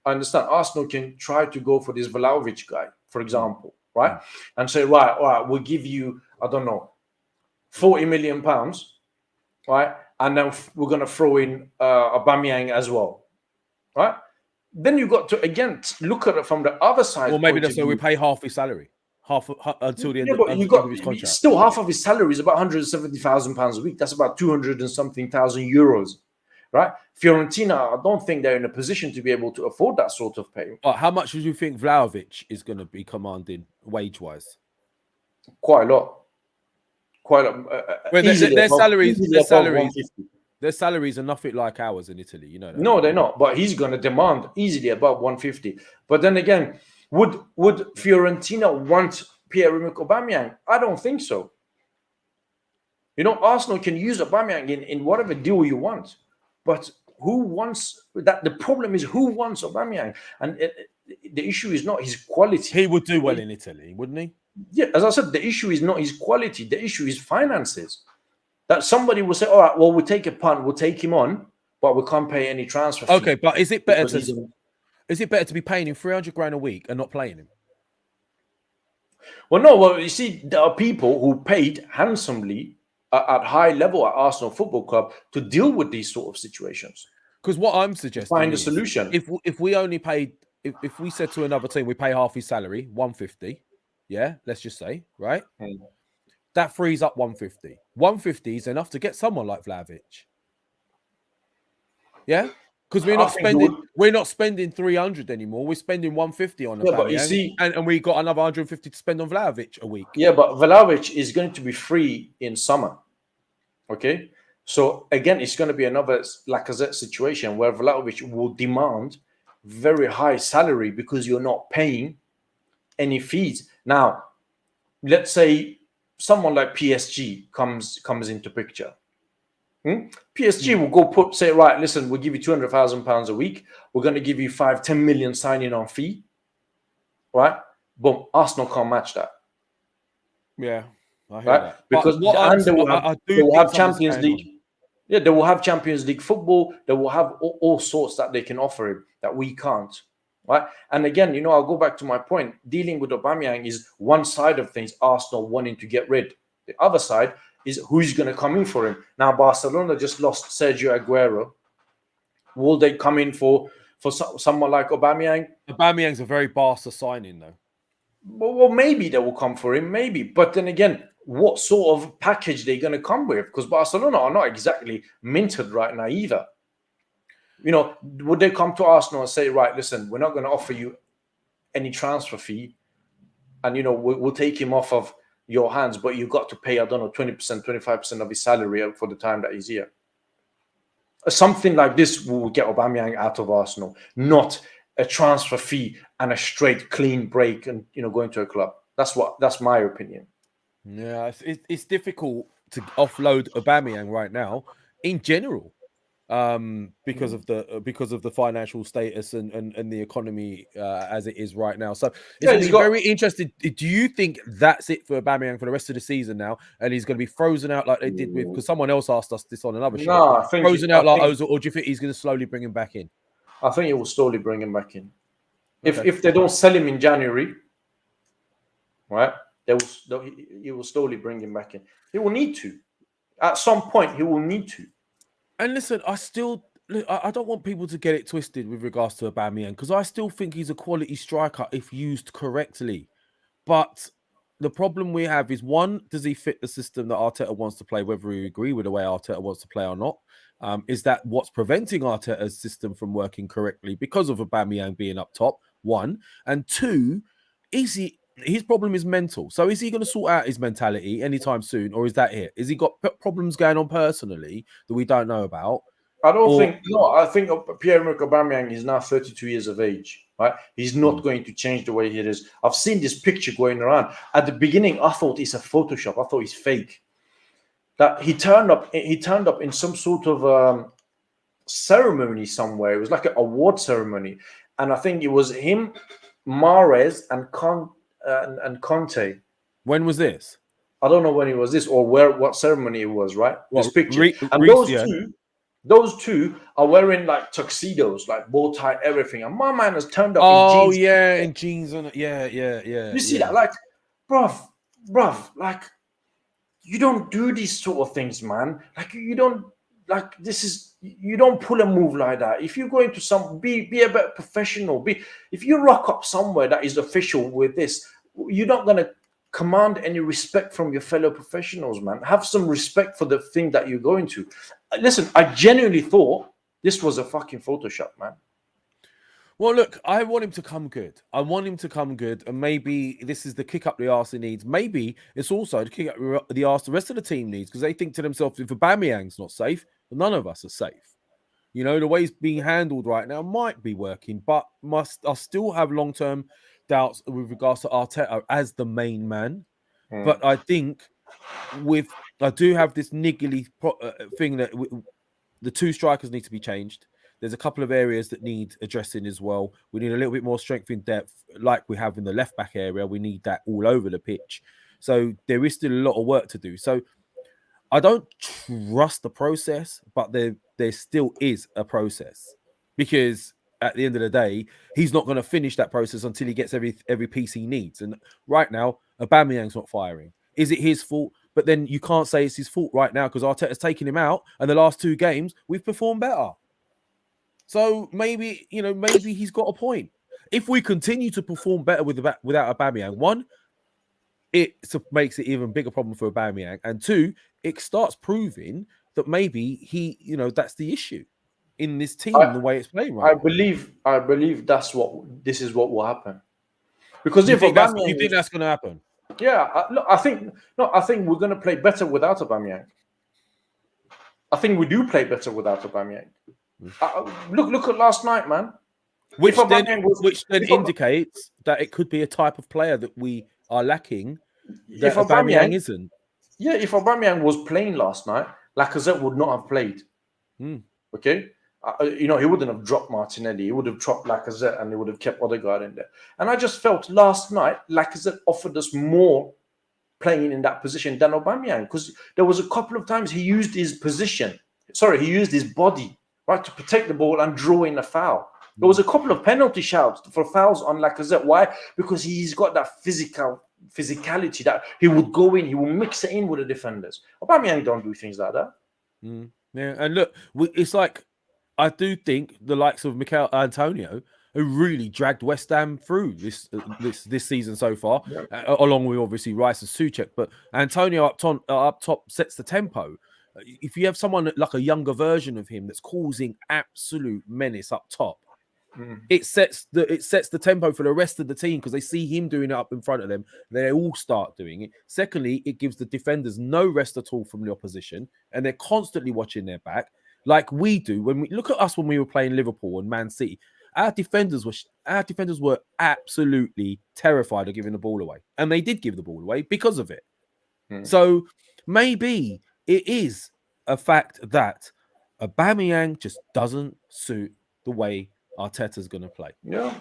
I understand. Arsenal can try to go for this Vlahovic guy, for example, right? And say, right, all right, we'll give you, I don't know, £40 million, right? And then we're going to throw in Aubameyang as well, right? Then you got to, again, look at it from the other side. Or maybe that's why we pay half his salary. Half until the end of his contract. Still, half of his salary is about £170,000 a week. That's about 200 and something thousand euros, right? Fiorentina, I don't think they're in a position to be able to afford that sort of pay. How much do you think Vlahovic is going to be commanding wage-wise? Quite a lot. Their salaries are nothing like ours in Italy, you know that. No, they're not. But he's going to demand easily above 150. But then again, would Fiorentina want Pierre-Emerick Aubameyang? I don't think so. You know, Arsenal can use Aubameyang in whatever deal you want. But who wants that? The problem is, who wants Aubameyang? And the issue is not his quality. He would do well in Italy, wouldn't he? Yeah, as I said, the issue is not his quality. The issue is finances. That somebody will say, all right, well, we'll take a punt, we'll take him on, but we can't pay any transfer fee. Okay, but is it better to be paying him 300 grand a week and not playing him? Well, no. Well, you see, there are people who paid handsomely at high level at Arsenal Football Club to deal with these sort of situations. Because what I'm suggesting, find a solution. If we only paid, if we said to another team we pay half his salary, 150, yeah, let's just say, right? That frees up 150. 150 is enough to get someone like Vlahovic. Yeah, because we're not spending 300 anymore. We're spending 150 on the but you see, and we got another 150 to spend on Vlahovic a week. Yeah, but Vlahovic is going to be free in summer. Okay, so again, it's going to be another Lacazette situation where Vlahovic will demand very high salary because you're not paying any fees. Now, let's say someone like PSG comes into picture. PSG will say, right, listen, we'll give you £200,000 a week. We're going to give you 5-10 million signing on fee. Right? Boom. Arsenal can't match that. Yeah, I hear right? that. Because they will have Champions League. Yeah, they will have Champions League football. They will have all sorts that they can offer him that we can't. Right? And again, I'll go back to my point. Dealing with Aubameyang is one side of things, Arsenal wanting to get rid. The other side is who's going to come in for him. Now, Barcelona just lost Sergio Aguero. Will they come in for someone like Aubameyang? Aubameyang's a very Barca signing, though. Well, maybe they will come for him, maybe. But then again, what sort of package they're going to come with? Because Barcelona are not exactly minted right now either. Would they come to Arsenal and say, right, listen, we're not going to offer you any transfer fee, and we'll take him off of your hands, but you've got to pay, 20%, 25% of his salary for the time that he's here. Something like this will get Aubameyang out of Arsenal, not a transfer fee and a straight clean break and going to a club. That's my opinion. Yeah, it's difficult to offload Aubameyang right now in general. Because of the financial status and the economy as it is right now. So it's very interesting. Do you think that's it for Aubameyang for the rest of the season now, and he's going to be frozen out like they did with? Because someone else asked us this on another show. No, I think frozen out like Ozil, or do you think he's going to slowly bring him back in? I think it will slowly bring him back in. If they don't sell him in January, right? He will slowly bring him back in. He will need to. At some point, he will need to. And listen, I don't want people to get it twisted with regards to Aubameyang, because I still think he's a quality striker if used correctly. But the problem we have is, one, does he fit the system that Arteta wants to play, whether we agree with the way Arteta wants to play or not? Is that what's preventing Arteta's system from working correctly because of Aubameyang being up top? One. And two, his problem is mental. So is he going to sort out his mentality anytime soon, or is that it? Has he got problems going on personally that we don't know about? I think Pierre-Emerick Aubameyang is now 32 years of age, right? He's not going to change the way he is. I've seen this picture going around. At the beginning, I thought it's a Photoshop. I thought it's fake. That he turned up in some sort of ceremony somewhere. It was like an award ceremony. And I think it was him, Mahrez, and Conte. When was this? I don't know when it was this or what ceremony it was, right? Well, this picture. Those two are wearing like tuxedos, like bow tie, everything. And my man has turned up in jeans. Oh, yeah, in jeans. Yeah. You see that? Like, bruv, like, you don't do these sort of things, man. Like, you don't, like, you don't pull a move like that. If you go into be a bit professional. If you rock up somewhere that is official with this, you're not going to command any respect from your fellow professionals, man. Have some respect for the thing that you're going to. Listen, I genuinely thought this was a fucking Photoshop, man. Well, look, I want him to come good. And maybe this is the kick up the arse he needs. Maybe it's also the kick up the arse the rest of the team needs, because they think to themselves, if Aubameyang's not safe, none of us are safe. The way it's being handled right now might be working, but I still have long-term doubts with regards to Arteta as the main man. But I think I do have this niggly thing that the two strikers need to be changed. There's a couple of areas that need addressing as well. We need a little bit more strength in depth, like we have in the left back area. We need that all over the pitch. So there is still a lot of work to do. So I don't trust the process, but there still is a process, because at the end of the day, he's not going to finish that process until he gets every piece he needs. And right now, Aubameyang's not firing. Is it his fault? But then you can't say it's his fault right now, because Arteta's taken him out, and the last two games we've performed better. So maybe he's got a point. If we continue to perform better without Aubameyang, one, it makes it even bigger problem for Aubameyang, and two, it starts proving that maybe that's the issue in this team, the way it's playing right. I believe this is what will happen. Because you think that's going to happen? Yeah, I think we're going to play better without Aubameyang. I think we do play better without Aubameyang. Look at last night, man. Which then indicates that it could be a type of player that we are lacking that Aubameyang isn't. Yeah, if Aubameyang was playing last night, Lacazette would not have played. Okay? He wouldn't have dropped Martinelli. He would have dropped Lacazette, and he would have kept Odegaard in there. And I just felt last night Lacazette offered us more playing in that position than Aubameyang, because there was a couple of times he used his position, he used his body, right, to protect the ball and draw in a foul. There was a couple of penalty shouts for fouls on Lacazette. Why? Because he's got that physicality that he would go in, he will mix it in with the defenders. Aubameyang don't do things like that. Yeah, and look, it's like, I do think the likes of Mikel Antonio, who really dragged West Ham through this season so far, along with obviously Rice and Souček. But Antonio up top sets the tempo. If you have someone like a younger version of him that's causing absolute menace up top, it sets the tempo for the rest of the team, because they see him doing it up in front of them. They all start doing it. Secondly, it gives the defenders no rest at all from the opposition, and they're constantly watching their back, like we do when we look at us when we were playing Liverpool and Man City. Our defenders were absolutely terrified of giving the ball away, and they did give the ball away because of it. So maybe it is a fact that Aubameyang just doesn't suit the way Arteta's going to play. Yeah,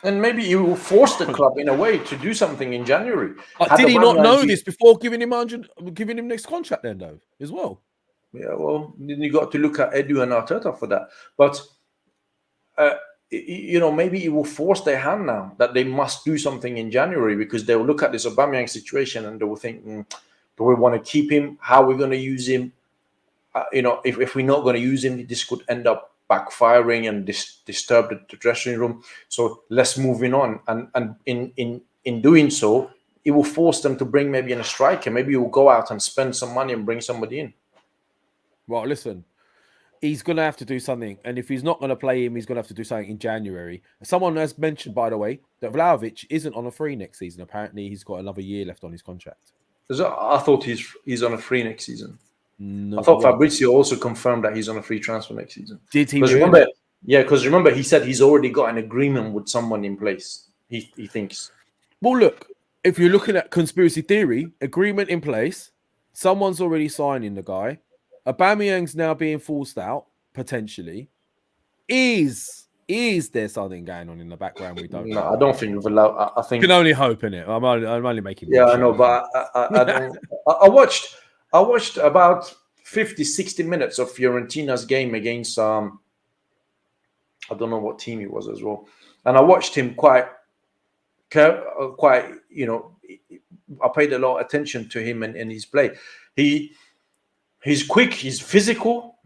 and maybe you will force the club in a way to do something in January. Did he not know this before giving him next contract then, though, as well? Yeah, well, then you got to look at Edu and Arteta for that. But maybe it will force their hand now that they must do something in January, because they will look at this Aubameyang situation and they will think, do we want to keep him? How are we going to use him? If we're not going to use him, this could end up backfiring and disturb the dressing room. So let's move on. And in doing so, it will force them to bring maybe in a striker. Maybe you will go out and spend some money and bring somebody in. Well, listen, he's going to have to do something. And if he's not going to play him, he's going to have to do something in January. Someone has mentioned, by the way, that Vlahovic isn't on a free next season. Apparently, he's got another year left on his contract. I thought he's on a free next season. No, I thought Fabrizio also confirmed that he's on a free transfer next season. Did he? Because remember, he said he's already got an agreement with someone in place. He thinks. Well, look, if you're looking at conspiracy theory, agreement in place, someone's already signing the guy. Aubameyang's now being forced out, potentially. Is there something going on in the background we don't know? I don't think. I think you can only hope, innit? I'm only making. Yeah, I know, but I don't. I watched about 50, 60 minutes of Fiorentina's game against I don't know what team he was as well, and I watched him quite. I paid a lot of attention to him and his play. He's quick, he's physical.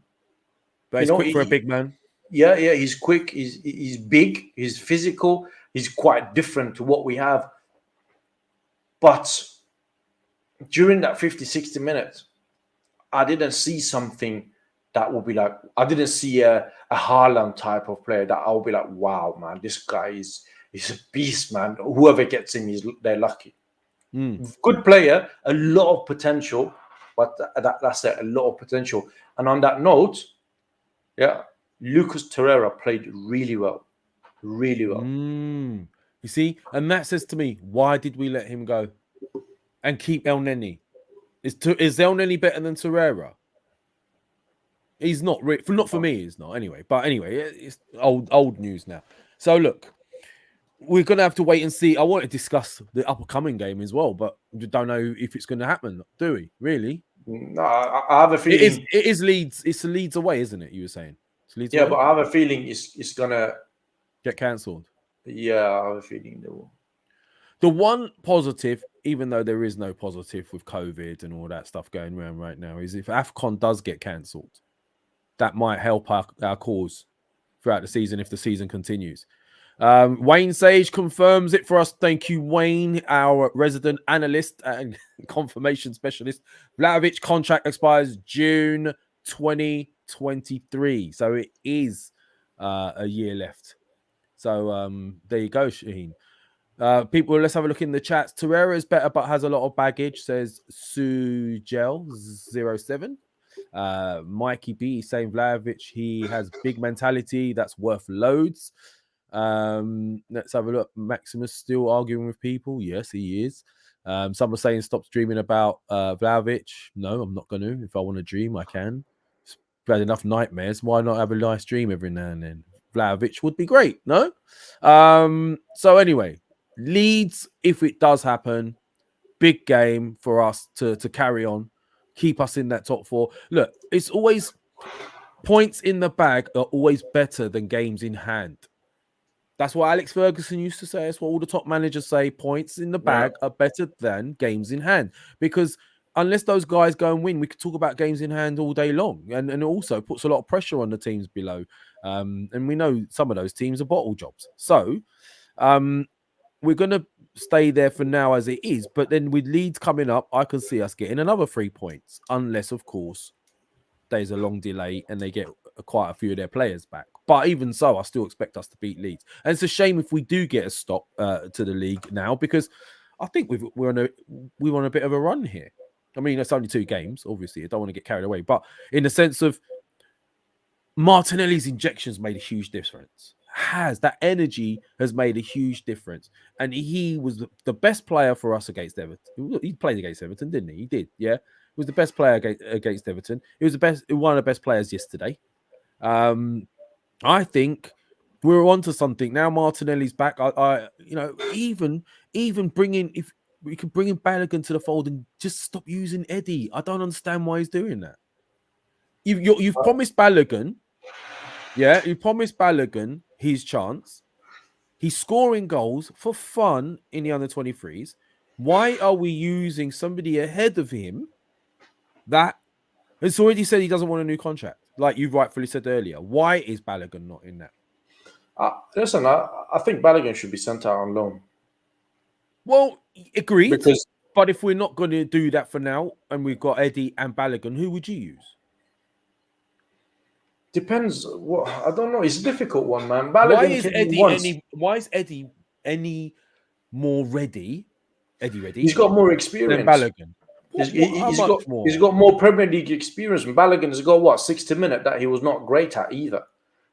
But he's quick for a big man. Yeah, he's quick, he's big, he's physical, he's quite different to what we have. But during that 50, 60 minutes, I didn't see something that would be like, I didn't see a Haaland type of player that I'll be like, wow, man, this guy is a beast, man. Whoever gets him, they're lucky. Good player, a lot of potential, but that's it, a lot of potential. And on that note, Lucas Torreira played really well. Really well. You see? And that says to me, why did we let him go and keep El Neni? Is El Neni better than Torreira? He's not. Not for me, he's not. Anyway, but anyway, it's old news now. So look, we're going to have to wait and see. I want to discuss the upcoming game as well, but we don't know if it's going to happen, do we? Really? No, I have a feeling. It is Leeds. It's Leeds away, isn't it? You were saying. Yeah, away? But I have a feeling it's going to get cancelled. Yeah, I have a feeling they will. The one positive, even though there is no positive with COVID and all that stuff going around right now, is if AFCON does get cancelled, that might help our cause throughout the season if the season continues. Wayne Sage confirms it for us. Thank you, Wayne, our resident analyst and confirmation specialist. Vlahovic contract expires June 2023. So it is a year left. So there you go, Shaheen. People, let's have a look in the chats. Torreira is better but has a lot of baggage, says Sugel07. Mikey B saying Vlahovic, he has big mentality that's worth loads. Let's have a look. Maximus still arguing with people. Yes, he is. Some are saying stop dreaming about Vlahovic. No, I'm not going to. If I want to dream, I can. It's had enough nightmares. Why not have a nice dream every now and then? Vlahovic would be great, no? So anyway, Leeds, if it does happen, big game for us to carry on, keep us in that top four. Look, it's always Points in the bag are always better than games in hand. That's what Alex Ferguson used to say. That's what all the top managers say. Points in the bag are better than games in hand. Because unless those guys go and win, we could talk about games in hand all day long. And it also puts a lot of pressure on the teams below. And we know some of those teams are bottle jobs. So we're going to stay there for now as it is. But then with Leeds coming up, I can see us getting another 3 points. Unless, of course, there's a long delay and they get quite a few of their players back. But even so, I still expect us to beat Leeds. And it's a shame if we do get a stop to the league now, because I think we're on a bit of a run here. I mean, it's only 2 games, obviously. I don't want to get carried away. But in the sense of Martinelli's injections made a huge difference. That energy has made a huge difference. And he was the best player for us against Everton. He played against Everton, didn't he? He did, yeah. He was the best player against Everton. He was one of the best players yesterday. I think we're onto something now. Martinelli's back. Even bringing, if we could bring in Balogun to the fold and just stop using Eddie. I don't understand why he's doing that. You've promised Balogun, you promised Balogun his chance. He's scoring goals for fun in the under-23s. Why are we using somebody ahead of him that has already said he doesn't want a new contract? Like you rightfully said earlier, why is Balogun not in that? Listen, I think Balogun should be sent out on loan. Well, agreed. But if we're not going to do that for now, and we've got Eddie and Balogun, who would you use? Depends. I don't know. It's a difficult one, man. Why is Eddie any more ready? Eddie ready? He's got more experience than Balogun. He's got more Premier League experience. And Balogun has got 60 minutes that he was not great at either,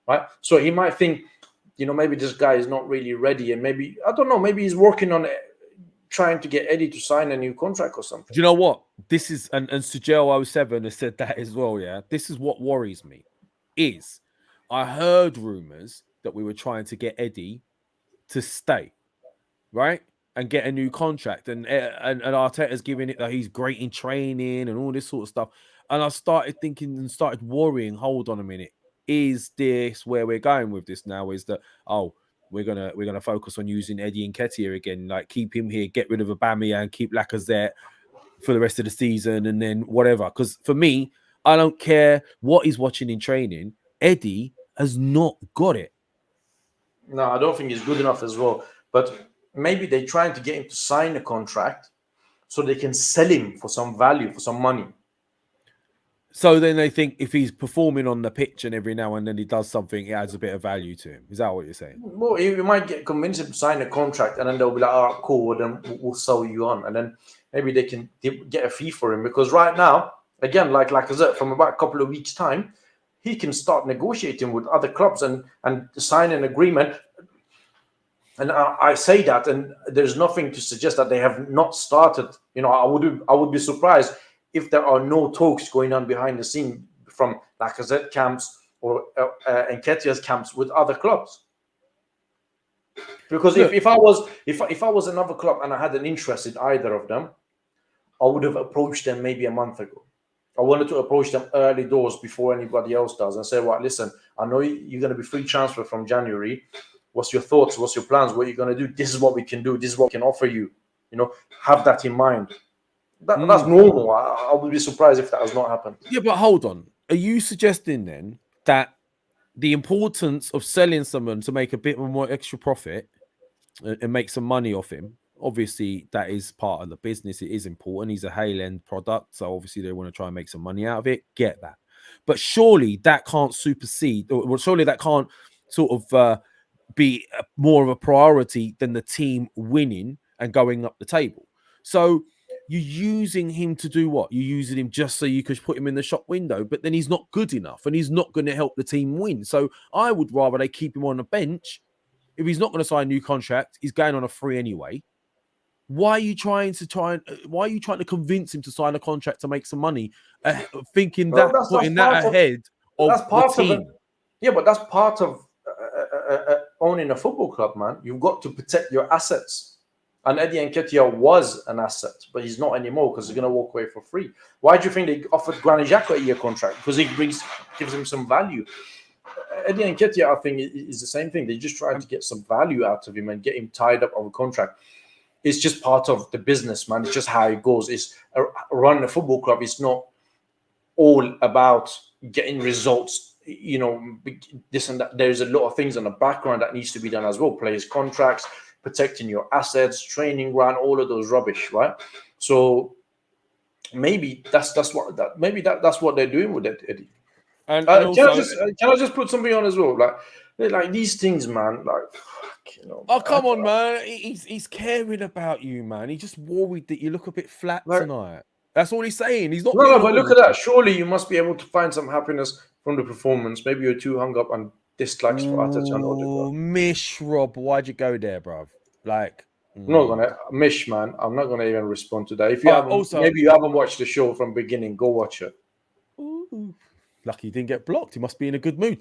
right? So he might think, maybe this guy is not really ready, and maybe I don't know. Maybe he's working on it, trying to get Eddie to sign a new contract or something. Do you know what? This is and Sujel07 has said that as well. Yeah, this is what worries me. I heard rumors that we were trying to get Eddie to stay, right? And get a new contract, and Arteta's giving it that he's great in training and all this sort of stuff. And I started thinking and started worrying. Hold on a minute, is this where we're going with this now? Is that we're gonna focus on using Eddie Nketiah again, like keep him here, get rid of Aubameyang, keep Lacazette for the rest of the season, and then whatever. Because for me, I don't care what he's watching in training. Eddie has not got it. No, I don't think he's good enough as well. But maybe they're trying to get him to sign a contract so they can sell him for some value, for some money. So then they think if he's performing on the pitch and every now and then he does something, it adds a bit of value to him. Is that what you're saying? Well, you might get convinced him to sign a contract, and then they'll be like, all right, cool, well, then we'll sell you on. And then maybe they can get a fee for him. Because right now, again, like Lacazette, from about a couple of weeks' time, he can start negotiating with other clubs and sign an agreement. And I say that, and there's nothing to suggest that they have not started. I would be surprised if there are no talks going on behind the scene from Lacazette camps or Nketiah's camps with other clubs. Because if I was another club and I had an interest in either of them, I would have approached them maybe a month ago. I wanted to approach them early doors before anybody else does and say, well, listen, I know you're going to be free transfer from January. What's your thoughts? What's your plans? What are you going to do? This is what we can do. This is what we can offer you. Have that in mind. That's normal. I would be surprised if that has not happened. Yeah, but hold on. Are you suggesting then that the importance of selling someone to make a bit more extra profit and make some money off him, obviously that is part of the business. It is important. He's a high-end product, so obviously they want to try and make some money out of it. Get that. But surely that can't supersede, or surely that can't sort of be more of a priority than the team winning and going up the table. So you're using him to do what? You're using him just so you could put him in the shop window, but then he's not good enough and he's not going to help the team win. So I would rather they keep him on the bench. If he's not going to sign a new contract, he's going on a free anyway. Why are you trying to convince him to sign a contract to make some money, thinking that putting that ahead of the team? Yeah, but that's part of owning a football club, man. You've got to protect your assets. And Eddie Nketiah was an asset, but he's not anymore because he's going to walk away for free. Why do you think they offered Granit Xhaka a year contract? Because he gives him some value. Eddie Nketiah, I think, is the same thing. They just trying to get some value out of him and get him tied up on a contract. It's just part of the business, man. It's just how it goes. It's running a football club. It's not all about getting results, you know, this and that. There's a lot of things in the background that needs to be done as well. Players' contracts, protecting your assets, training ground, all of those rubbish, right? So maybe that's what they're doing with it, Eddie. And can I just put something on as well? Like these things, man. Like, you know. Oh, come on, man. He's caring about you, man. He's just worried that you look a bit flat tonight. That's all he's saying. He's not. No, but look at that. Surely you must be able to find some happiness from the performance. Maybe you're too hung up on dislikes for Arteta and Odegaard. Mish, Rob, why'd you go there, bruv? Like, I'm not gonna Mish, man. I'm not gonna even respond to that. If you maybe you haven't watched the show from beginning, go watch it. Ooh. Lucky he didn't get blocked. He must be in a good mood.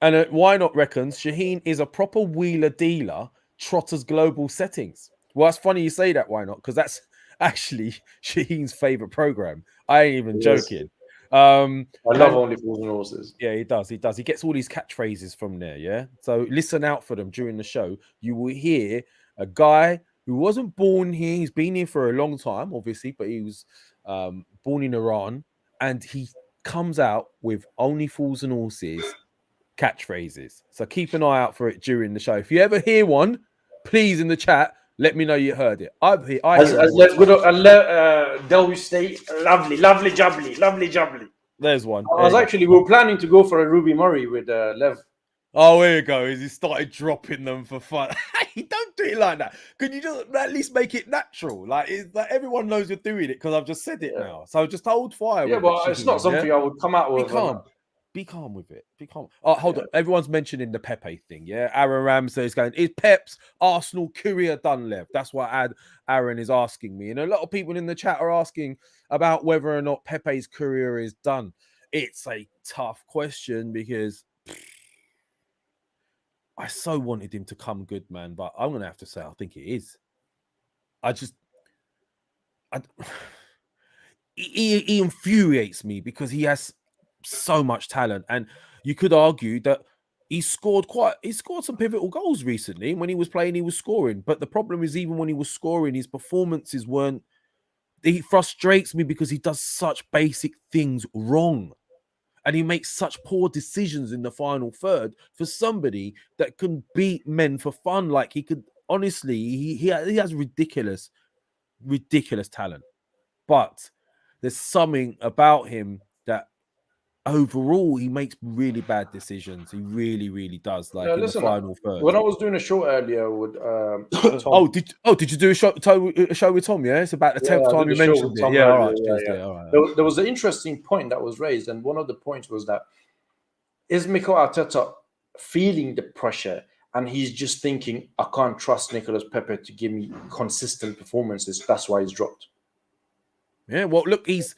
And why not reckons Shaheen is a proper wheeler dealer, Trotter's global settings. Well, it's funny you say that. Why not? Because that's actually Shaheen's favorite program. I ain't even joking. I love Only Fools and Horses. Yeah, he does. He gets all these catchphrases from there. Yeah. So listen out for them during the show. You will hear a guy who wasn't born here. He's been here for a long time, obviously, but he was born in Iran, and he comes out with Only Fools and Horses catchphrases. So keep an eye out for it during the show. If you ever hear one, please in the chat let me know you heard it. Delwy State, lovely jubbly. There's one. We were planning to go for a Ruby Murray with Lev. Oh, here you go. He started dropping them for fun. Hey, don't do it like that. Could you just at least make it natural? Like everyone knows you're doing it because I've just said it now. So just hold fire. Yeah, but it's not something I would come out with. Be calm with it. Be calm. Oh, hold on. Everyone's mentioning the Pepe thing. Yeah, Aaron Ramsdale is going. Is Pep's Arsenal courier done, Lev? That's what Aaron is asking me, and a lot of people in the chat are asking about whether or not Pepe's courier is done. It's a tough question because I so wanted him to come good, man. But I'm gonna have to say I think it is. He infuriates me because he has so much talent, and you could argue that he scored some pivotal goals recently. When he was playing, he was scoring, but the problem is even when he was scoring, his performances weren't. He frustrates me because he does such basic things wrong, and he makes such poor decisions in the final third for somebody that can beat men for fun. Like he could honestly, he has ridiculous talent, but there's something about him that overall he makes really bad decisions. He really does. Like the final third. When I was doing a show earlier with Tom, did you do a show with Tom? Yeah, it's about the 10th time you mentioned it. Yeah, all right. There was an interesting point that was raised, and one of the points was that is Mikel Arteta feeling the pressure, and he's just thinking, I can't trust Nicolas Pepe to give me consistent performances. That's why he's dropped. Yeah, well, look, his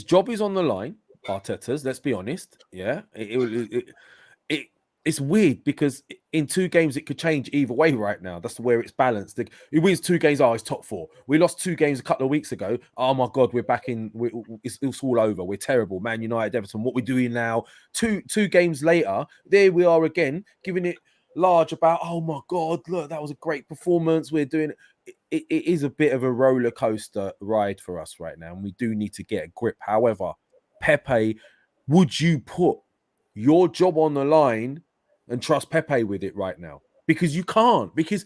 job is on the line. Arteta's, let's be honest. Yeah, it's weird because in 2 games it could change either way right now. That's where it's balanced. He wins 2 games, he's top 4. We lost 2 games a couple of weeks ago. Oh my God, we're back in. It's all over. We're terrible. Man United, Everton. What we're doing now? Two games later, there we are again, giving it large about. Oh my God, look, that was a great performance. We're doing it. It is a bit of a roller coaster ride for us right now, and we do need to get a grip. However, Pepe, would you put your job on the line and trust Pepe with it right now? Because you can't. Because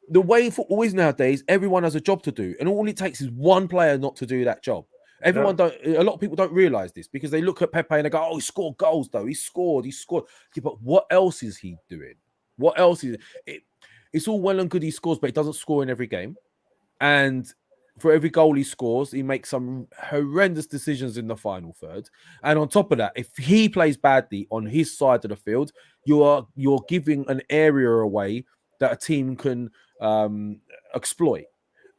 the way football is nowadays, everyone has a job to do, and all it takes is one player not to do that job. A lot of people don't realize this because they look at Pepe and they go, "Oh, he scored goals though. He scored." Yeah, but what else is he doing? What else is it? It's all well and good he scores, but he doesn't score in every game. And for every goal he scores, he makes some horrendous decisions in the final third. And on top of that, if he plays badly on his side of the field, you're giving an area away that a team can exploit.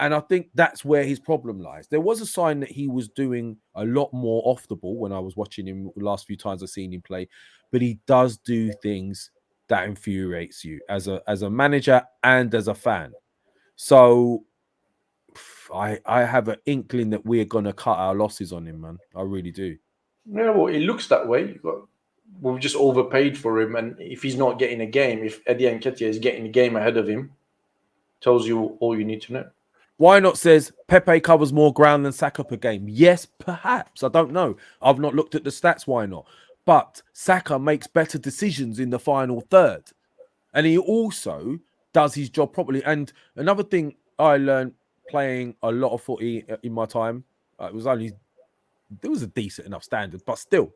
And I think that's where his problem lies. There was a sign that he was doing a lot more off the ball when I was watching him the last few times I've seen him play, but he does do things that infuriates you as a manager and as a fan. So I have an inkling that we're gonna cut our losses on him, man. I really do. Yeah, well, it looks that way. We've just overpaid for him, and if he's not getting a game, if Eddie Nketiah is getting a game ahead of him, tells you all you need to know. Why not says Pepe covers more ground than Saka per game? Yes, perhaps. I don't know. I've not looked at the stats. Why not? But Saka makes better decisions in the final third. And he also does his job properly. And another thing I learned playing a lot of footy in my time, there was a decent enough standard, but still,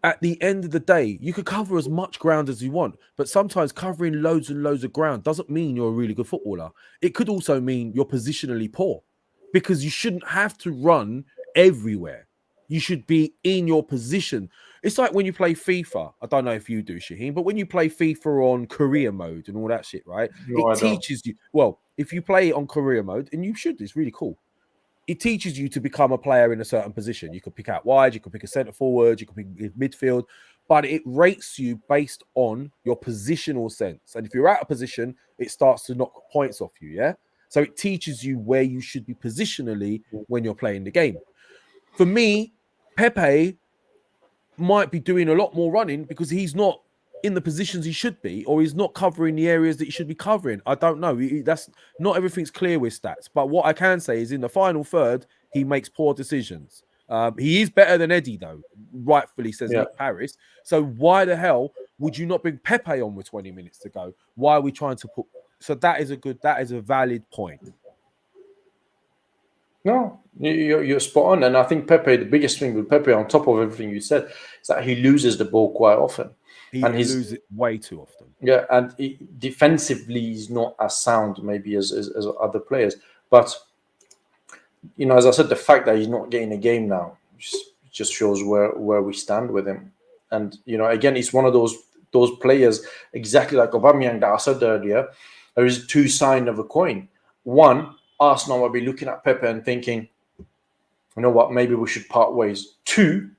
at the end of the day, you could cover as much ground as you want, but sometimes covering loads and loads of ground doesn't mean you're a really good footballer. It could also mean you're positionally poor, because you shouldn't have to run everywhere. You should be in your position. It's like when you play FIFA. I don't know if you do, Shaheen, but when you play FIFA on career mode and all that shit, right? No, it teaches you. Well, if you play on career mode, and you should, it's really cool. It teaches you to become a player in a certain position. You could pick out wide, you could pick a centre forward, you could pick midfield, but it rates you based on your positional sense. And if you're out of position, it starts to knock points off you, yeah? So it teaches you where you should be positionally when you're playing the game. For me, Pepe might be doing a lot more running because he's not in the positions he should be, or he's not covering the areas that he should be covering. I don't know. That's not everything's clear with stats. But what I can say is in the final third, he makes poor decisions. He is better than Eddie, though, rightfully says Nick Paris. So why the hell would you not bring Pepe on with 20 minutes to go? Why are we trying to put... So that is a valid point. No, you're spot on. And I think Pepe, the biggest thing with Pepe, on top of everything you said, is that he loses the ball quite often. He loses it way too often. Yeah, and defensively, he's not as sound maybe as other players. But, you know, as I said, the fact that he's not getting a game now just shows where we stand with him. And, you know, again, it's one of those players, exactly like Aubameyang that I said earlier, there is two sides of a coin. One, Arsenal will be looking at Pepe and thinking, you know what, maybe we should part ways. Two,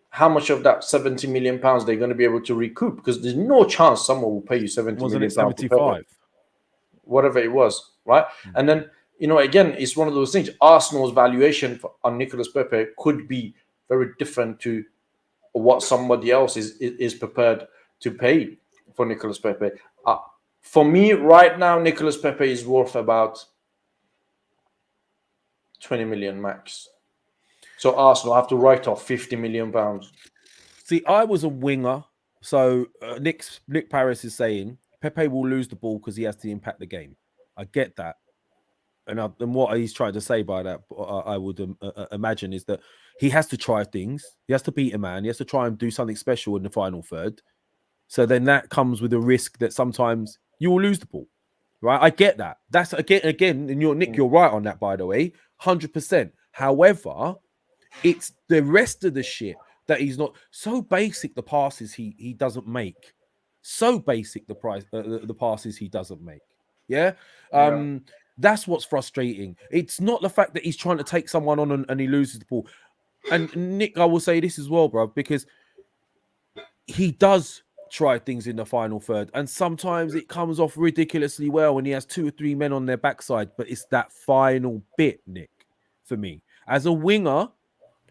how much of that £70 million they're going to be able to recoup? Because there's no chance someone will pay you £70 Wasn't million. it 75? Whatever it was, right? And then, you know, again, it's one of those things. Arsenal's valuation on Nicolas Pepe could be very different to what somebody else is prepared to pay for Nicolas Pepe. For me, right now, Nicolas Pepe is worth about 20 million max. So Arsenal have to write off £50 million. See, I was a winger. So Nick Paris is saying Pepe will lose the ball because he has to impact the game. I get that. And what he's trying to say by that, I would imagine, is that he has to try things. He has to beat a man. He has to try and do something special in the final third. So then that comes with a risk that sometimes you will lose the ball. Right? I get that. That's again, and you're right on that, by the way, 100%. However, it's the rest of the shit that he's not so basic. The passes he doesn't make, so basic. The passes he doesn't make. Yeah. That's what's frustrating. It's not the fact that he's trying to take someone on and he loses the ball. And Nick, I will say this as well, bro, because he does try things in the final third, and sometimes it comes off ridiculously well when he has 2 or 3 men on their backside. But it's that final bit, Nick, for me as a winger.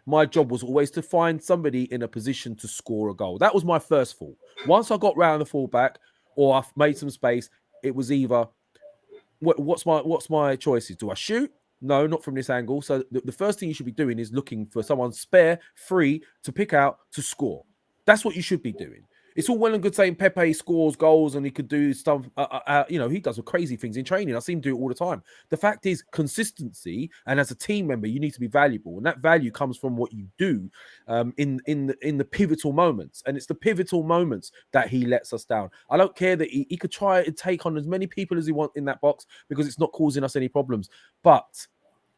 My job was always to find somebody in a position to score a goal. That was my first thought. Once I got round the fullback or I've made some space, it was either what's my choices? Do I shoot? No, not from this angle. So the first thing you should be doing is looking for someone spare, free to pick out to score. That's what you should be doing. It's all well and good saying Pepe scores goals and he could do stuff. You know, he does crazy things in training. I see him do it all the time. The fact is consistency, and as a team member, you need to be valuable, and that value comes from what you do in the pivotal moments. And it's the pivotal moments that he lets us down. I don't care that he could try to take on as many people as he wants in that box because it's not causing us any problems. But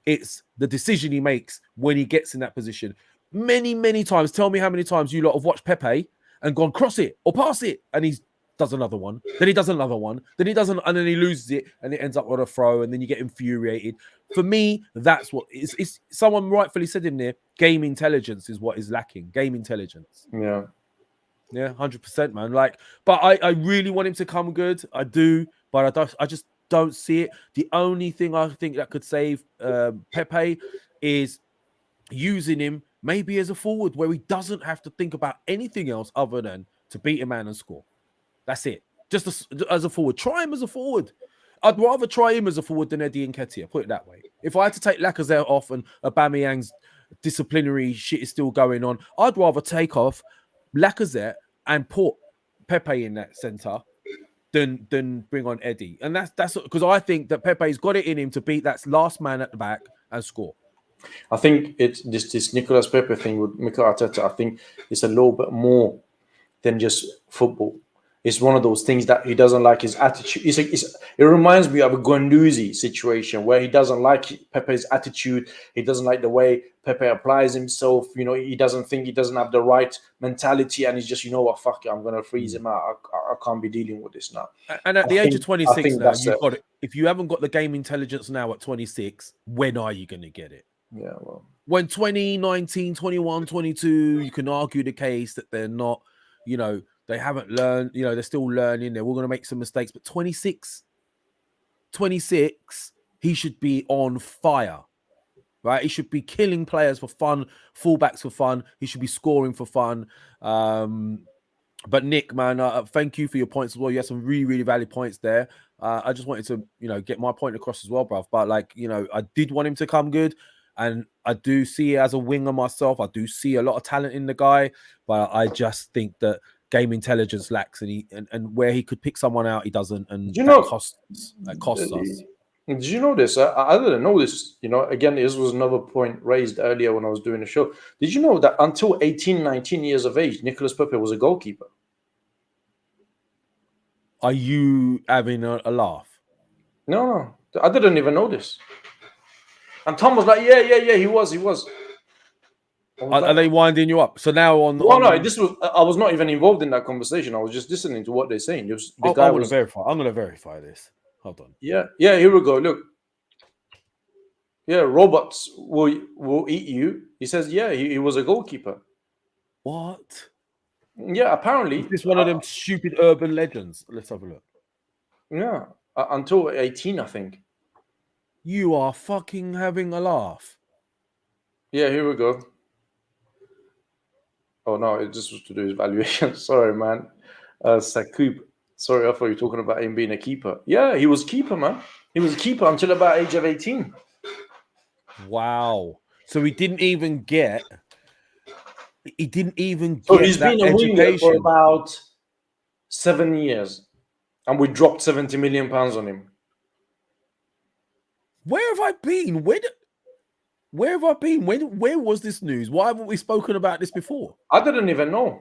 it's the decision he makes when he gets in that position. Many, many times. Tell me how many times you lot have watched Pepe and gone cross it or pass it, and he does another one, then he does another one, then he doesn't, and then he loses it, and it ends up on a throw, and then you get infuriated. For me, that's what is. Someone rightfully said in there, game intelligence is what is lacking. Game intelligence. Yeah, Yeah, 100%, man. Like, but I really want him to come good. I do, but I just don't see it. The only thing I think that could save Pepe is using him maybe as a forward where he doesn't have to think about anything else other than to beat a man and score. That's it. Just as a forward. Try him as a forward. I'd rather try him as a forward than Eddie Nketiah, put it that way. If I had to take Lacazette off and Aubameyang's disciplinary shit is still going on, I'd rather take off Lacazette and put Pepe in that centre than bring on Eddie. And that's because I think that Pepe's got it in him to beat that last man at the back and score. I think it's this Nicolas Pepe thing with Mikel Arteta. I think it's a little bit more than just football. It's one of those things that he doesn't like his attitude. It reminds me of a Guendouzi situation where he doesn't like Pepe's attitude. He doesn't like the way Pepe applies himself. You know, he doesn't think he doesn't have the right mentality, and he's just, you know what, fuck it, I'm going to freeze him out. I can't be dealing with this now. And at the age of 26 now, you've got it. If you haven't got the game intelligence now at 26, when are you going to get it? Yeah, well. When 2019, 21, 22, you can argue the case that they're not, you know, they haven't learned, you know, they're still learning. They're all going to make some mistakes. But 26, he should be on fire, right? He should be killing players for fun, fullbacks for fun. He should be scoring for fun. But Nick, man, thank you for your points as well. You had some really, really valid points there. I just wanted to, you know, get my point across as well, bruv. But, like, you know, I did want him to come good. And I do see it as a winger myself. I do see a lot of talent in the guy. But I just think that game intelligence lacks, and where he could pick someone out, he doesn't, and that costs us. Did you know this? I didn't know this. You know, again, this was another point raised earlier when I was doing the show. Did you know that until 18, 19 years of age, Nicolas Pepe was a goalkeeper? Are you having a laugh? No, I didn't even know this. And Tom was like, yeah, he was. Are they winding you up? So now on... This was... I was not even involved in that conversation. I was just listening to what they're saying. I'm going to verify this. Hold on. Yeah, here we go. Look. Yeah, robots will eat you. He says, yeah, he was a goalkeeper. What? Yeah, apparently. Is this one of them stupid urban legends? Let's have a look. Yeah, until 18, I think. You are fucking having a laugh. Yeah, here we go. Oh, no, it just was to do his valuation. Sorry, man. Sakoub. Sorry, I thought you were talking about him being a keeper. Yeah, he was keeper, man. He was a keeper until about age of 18. Wow. So he didn't even get... So he's been a winger for about 7 years. And we dropped 70 million pounds on him. Where have I been? Where have I been? Where was this news? Why haven't we spoken about this before? I didn't even know.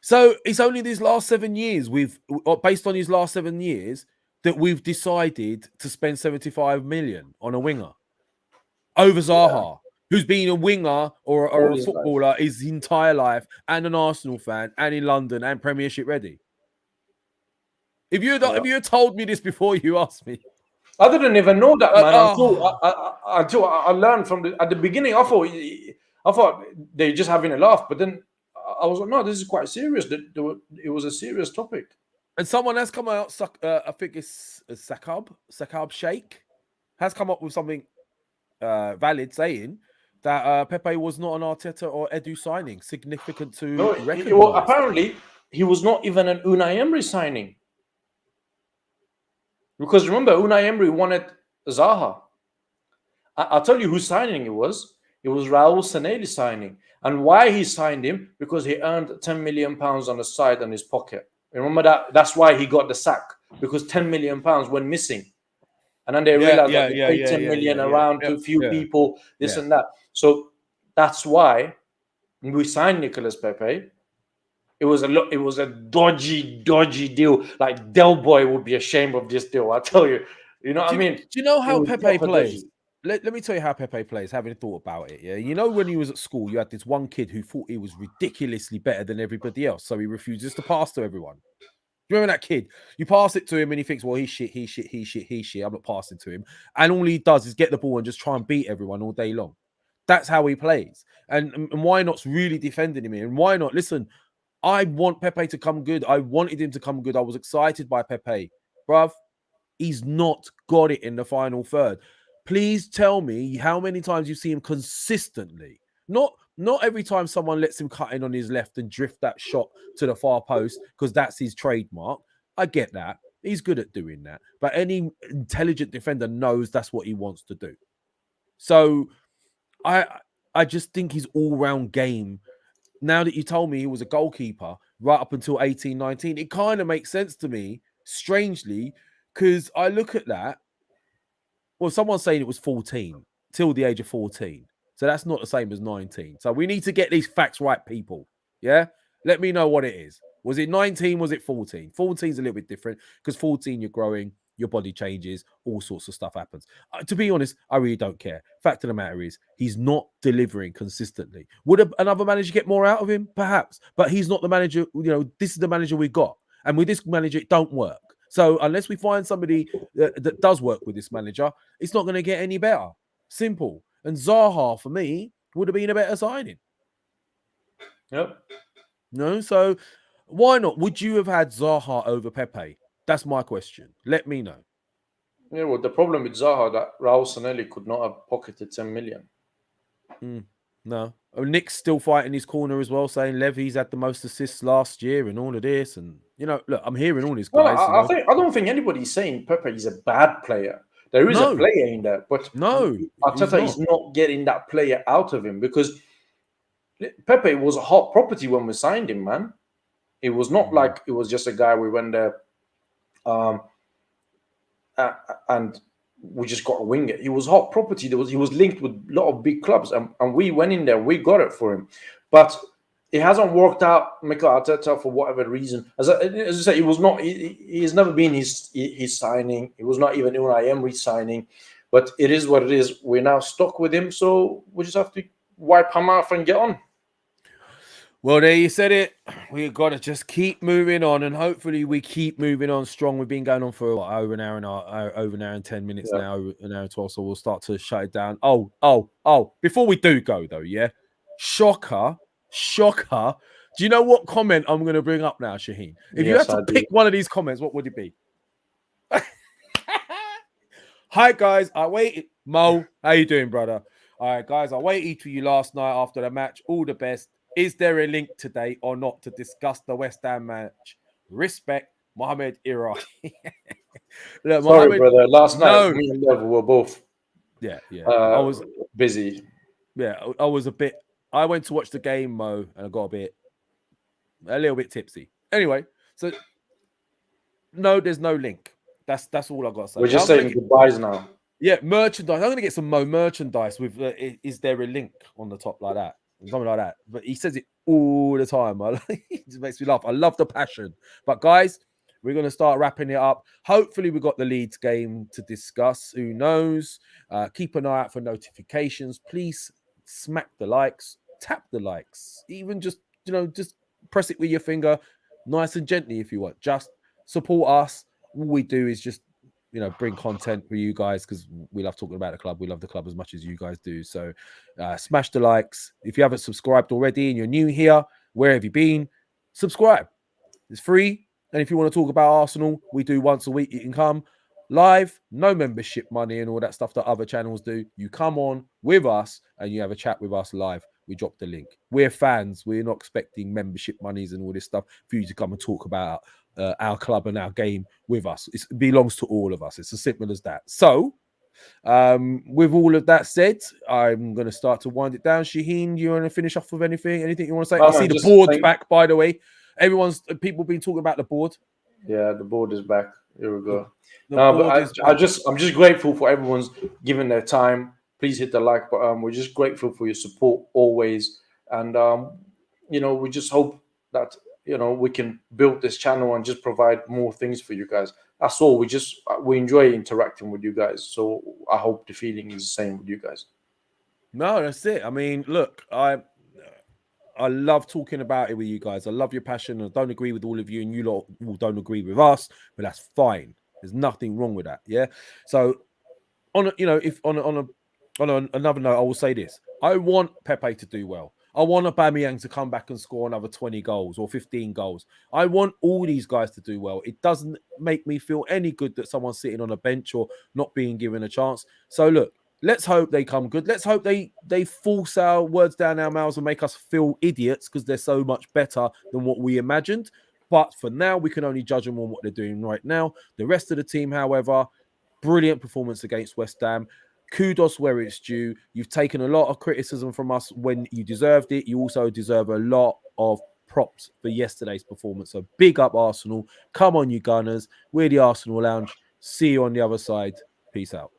So it's only these last 7 years based on his last 7 years that we've decided to spend 75 million on a winger over Zaha, who's been a winger or a footballer his entire life, and an Arsenal fan, and in London, and Premiership ready. If you had told me this before you asked me, I didn't even know that, man. Until I learned at the beginning. I thought they're just having a laugh, but then I was like, no, this is quite serious. It was a serious topic. And someone has come out. I think it's Sakab Sheikh has come up with something valid, saying that Pepe was not an Arteta or Edu signing, significant to recognize. Well, apparently he was not even an Unai Emery signing. Because remember, Unai Emery wanted Zaha. I'll tell you whose signing it was. It was Raul Sanelli's signing. And why he signed him? Because he earned £10 million on the side on his pocket. Remember that? That's why he got the sack. Because £10 million went missing. And then they realized that they paid 10 million around to a few people, this and that. So that's why we signed Nicolas Pepe. It was a dodgy deal. Like Del Boy would be ashamed of this deal. I tell you. You know what I mean? Do you know how Pepe plays? Let me tell you how Pepe plays, having thought about it. Yeah, you know, when he was at school, you had this one kid who thought he was ridiculously better than everybody else, so he refuses to pass to everyone. You remember that kid? You pass it to him and he thinks, well, he's shit. I'm not passing to him. And all he does is get the ball and just try and beat everyone all day long. That's how he plays. And why not's really defending him here. And why not? Listen, I want Pepe to come good. I wanted him to come good. I was excited by Pepe. Bruv, he's not got it in the final third. Please tell me how many times you see him consistently. Not every time someone lets him cut in on his left and drift that shot to the far post because that's his trademark. I get that. He's good at doing that. But any intelligent defender knows that's what he wants to do. So I just think his all-round game, now that you told me he was a goalkeeper right up until 18, 19, it kind of makes sense to me, strangely, because I look at that. Well, someone's saying it was 14, till the age of 14. So that's not the same as 19. So we need to get these facts right, people. Yeah? Let me know what it is. Was it 19? Was it 14? 14 is a little bit different because 14, you're growing, your body changes, all sorts of stuff happens. To be honest, I really don't care. Fact of the matter is, he's not delivering consistently. Would another manager get more out of him? Perhaps. But he's not the manager. This is the manager we got. And with this manager, it don't work. So unless we find somebody that does work with this manager, it's not going to get any better. Simple. And Zaha, for me, would have been a better signing. Yep. No, so why not? Would you have had Zaha over Pepe? That's my question. Let me know. Yeah, well, the problem with Zaha that Raul Sanelli could not have pocketed 10 million. No. Oh, Nick's still fighting his corner as well, saying Levy's had the most assists last year and all of this. And, look, I'm hearing all these guys. Well, I don't think anybody's saying Pepe is a bad player. There is a player in there, but Arteta is not getting that player out of him because Pepe was a hot property when we signed him, man. It was not like it was just a guy we went there and we just got a winger. He was hot property. He was linked with a lot of big clubs, and we went in there. We got it for him, but it hasn't worked out. Mikel Arteta, for whatever reason, as I say, it was not. He's never been his signing. It was not even Unai Emery signing, but it is what it is. We're now stuck with him, so we just have to wipe him off and get on. Well, there you said it. We've got to just keep moving on, and hopefully we keep moving on strong. We've been going on for over an hour and 10 minutes now, an hour and 12, so we'll start to shut it down. Oh, before we do go, though, yeah? Shocker. Do you know what comment I'm going to bring up now, Shaheen? If you had to pick one of these comments, what would it be? Hi, guys. I waited. Mo, how you doing, brother? All right, guys, I waited for you last night after the match. All the best. Is there a link today or not to discuss the West Ham match? Respect, Mohamed Iraq. Look, Sorry, brother. Last night, me and Lev were both I was busy. Yeah, I was a bit... I went to watch the game, Mo, and I got a little bit tipsy. Anyway, so no, there's no link. That's all I got to say. We're just saying goodbyes now. Yeah, merchandise. I'm going to get some Mo merchandise with, is there a link on the top like that? Something like that. But he says it all the time. It just makes me laugh. I love the passion. But guys, we're going to start wrapping it up. Hopefully we got the Leeds game to discuss. Who knows? Keep an eye out for notifications. Please smack the likes, tap the likes. Even just press it with your finger nice and gently if you want. Just support us. All we do is just bring content for you guys because we love talking about the club. We love the club as much as you guys do. So smash the likes. If you haven't subscribed already and you're new here, where have you been? Subscribe. It's free. And if you want to talk about Arsenal, we do once a week. You can come live, no membership money and all that stuff that other channels do. You come on with us and you have a chat with us live. We drop the link. We're fans. We're not expecting membership monies and all this stuff for you to come and talk about our club and our game with us. It belongs to all of us. It's as simple as that. So, with all of that said, I'm going to start to wind it down. Shaheen, you want to finish off with anything? Anything you want to say? I see the board's back, by the way. People been talking about the board. Yeah, the board is back. Here we go. I'm just grateful for everyone's giving their time. Please hit the like button. We're just grateful for your support always, and we just hope that we can build this channel and just provide more things for you guys. That's all. We enjoy interacting with you guys. So I hope the feeling is the same with you guys. No, that's it. I mean, look, I love talking about it with you guys. I love your passion. I don't agree with all of you, and you lot all don't agree with us, but that's fine. There's nothing wrong with that. Yeah. So on another note, I will say this: I want Pepe to do well. I want Aubameyang to come back and score another 20 goals or 15 goals. I want all these guys to do well. It doesn't make me feel any good that someone's sitting on a bench or not being given a chance. So look, let's hope they come good. Let's hope they force our words down our mouths and make us feel idiots because they're so much better than what we imagined. But for now, we can only judge them on what they're doing right now. The rest of the team, however, brilliant performance against West Ham. Kudos where it's due. You've taken a lot of criticism from us when you deserved it. You also deserve a lot of props for yesterday's performance. So big up Arsenal. Come on, you Gunners. We're the Arsenal Lounge. See you on the other side. Peace out.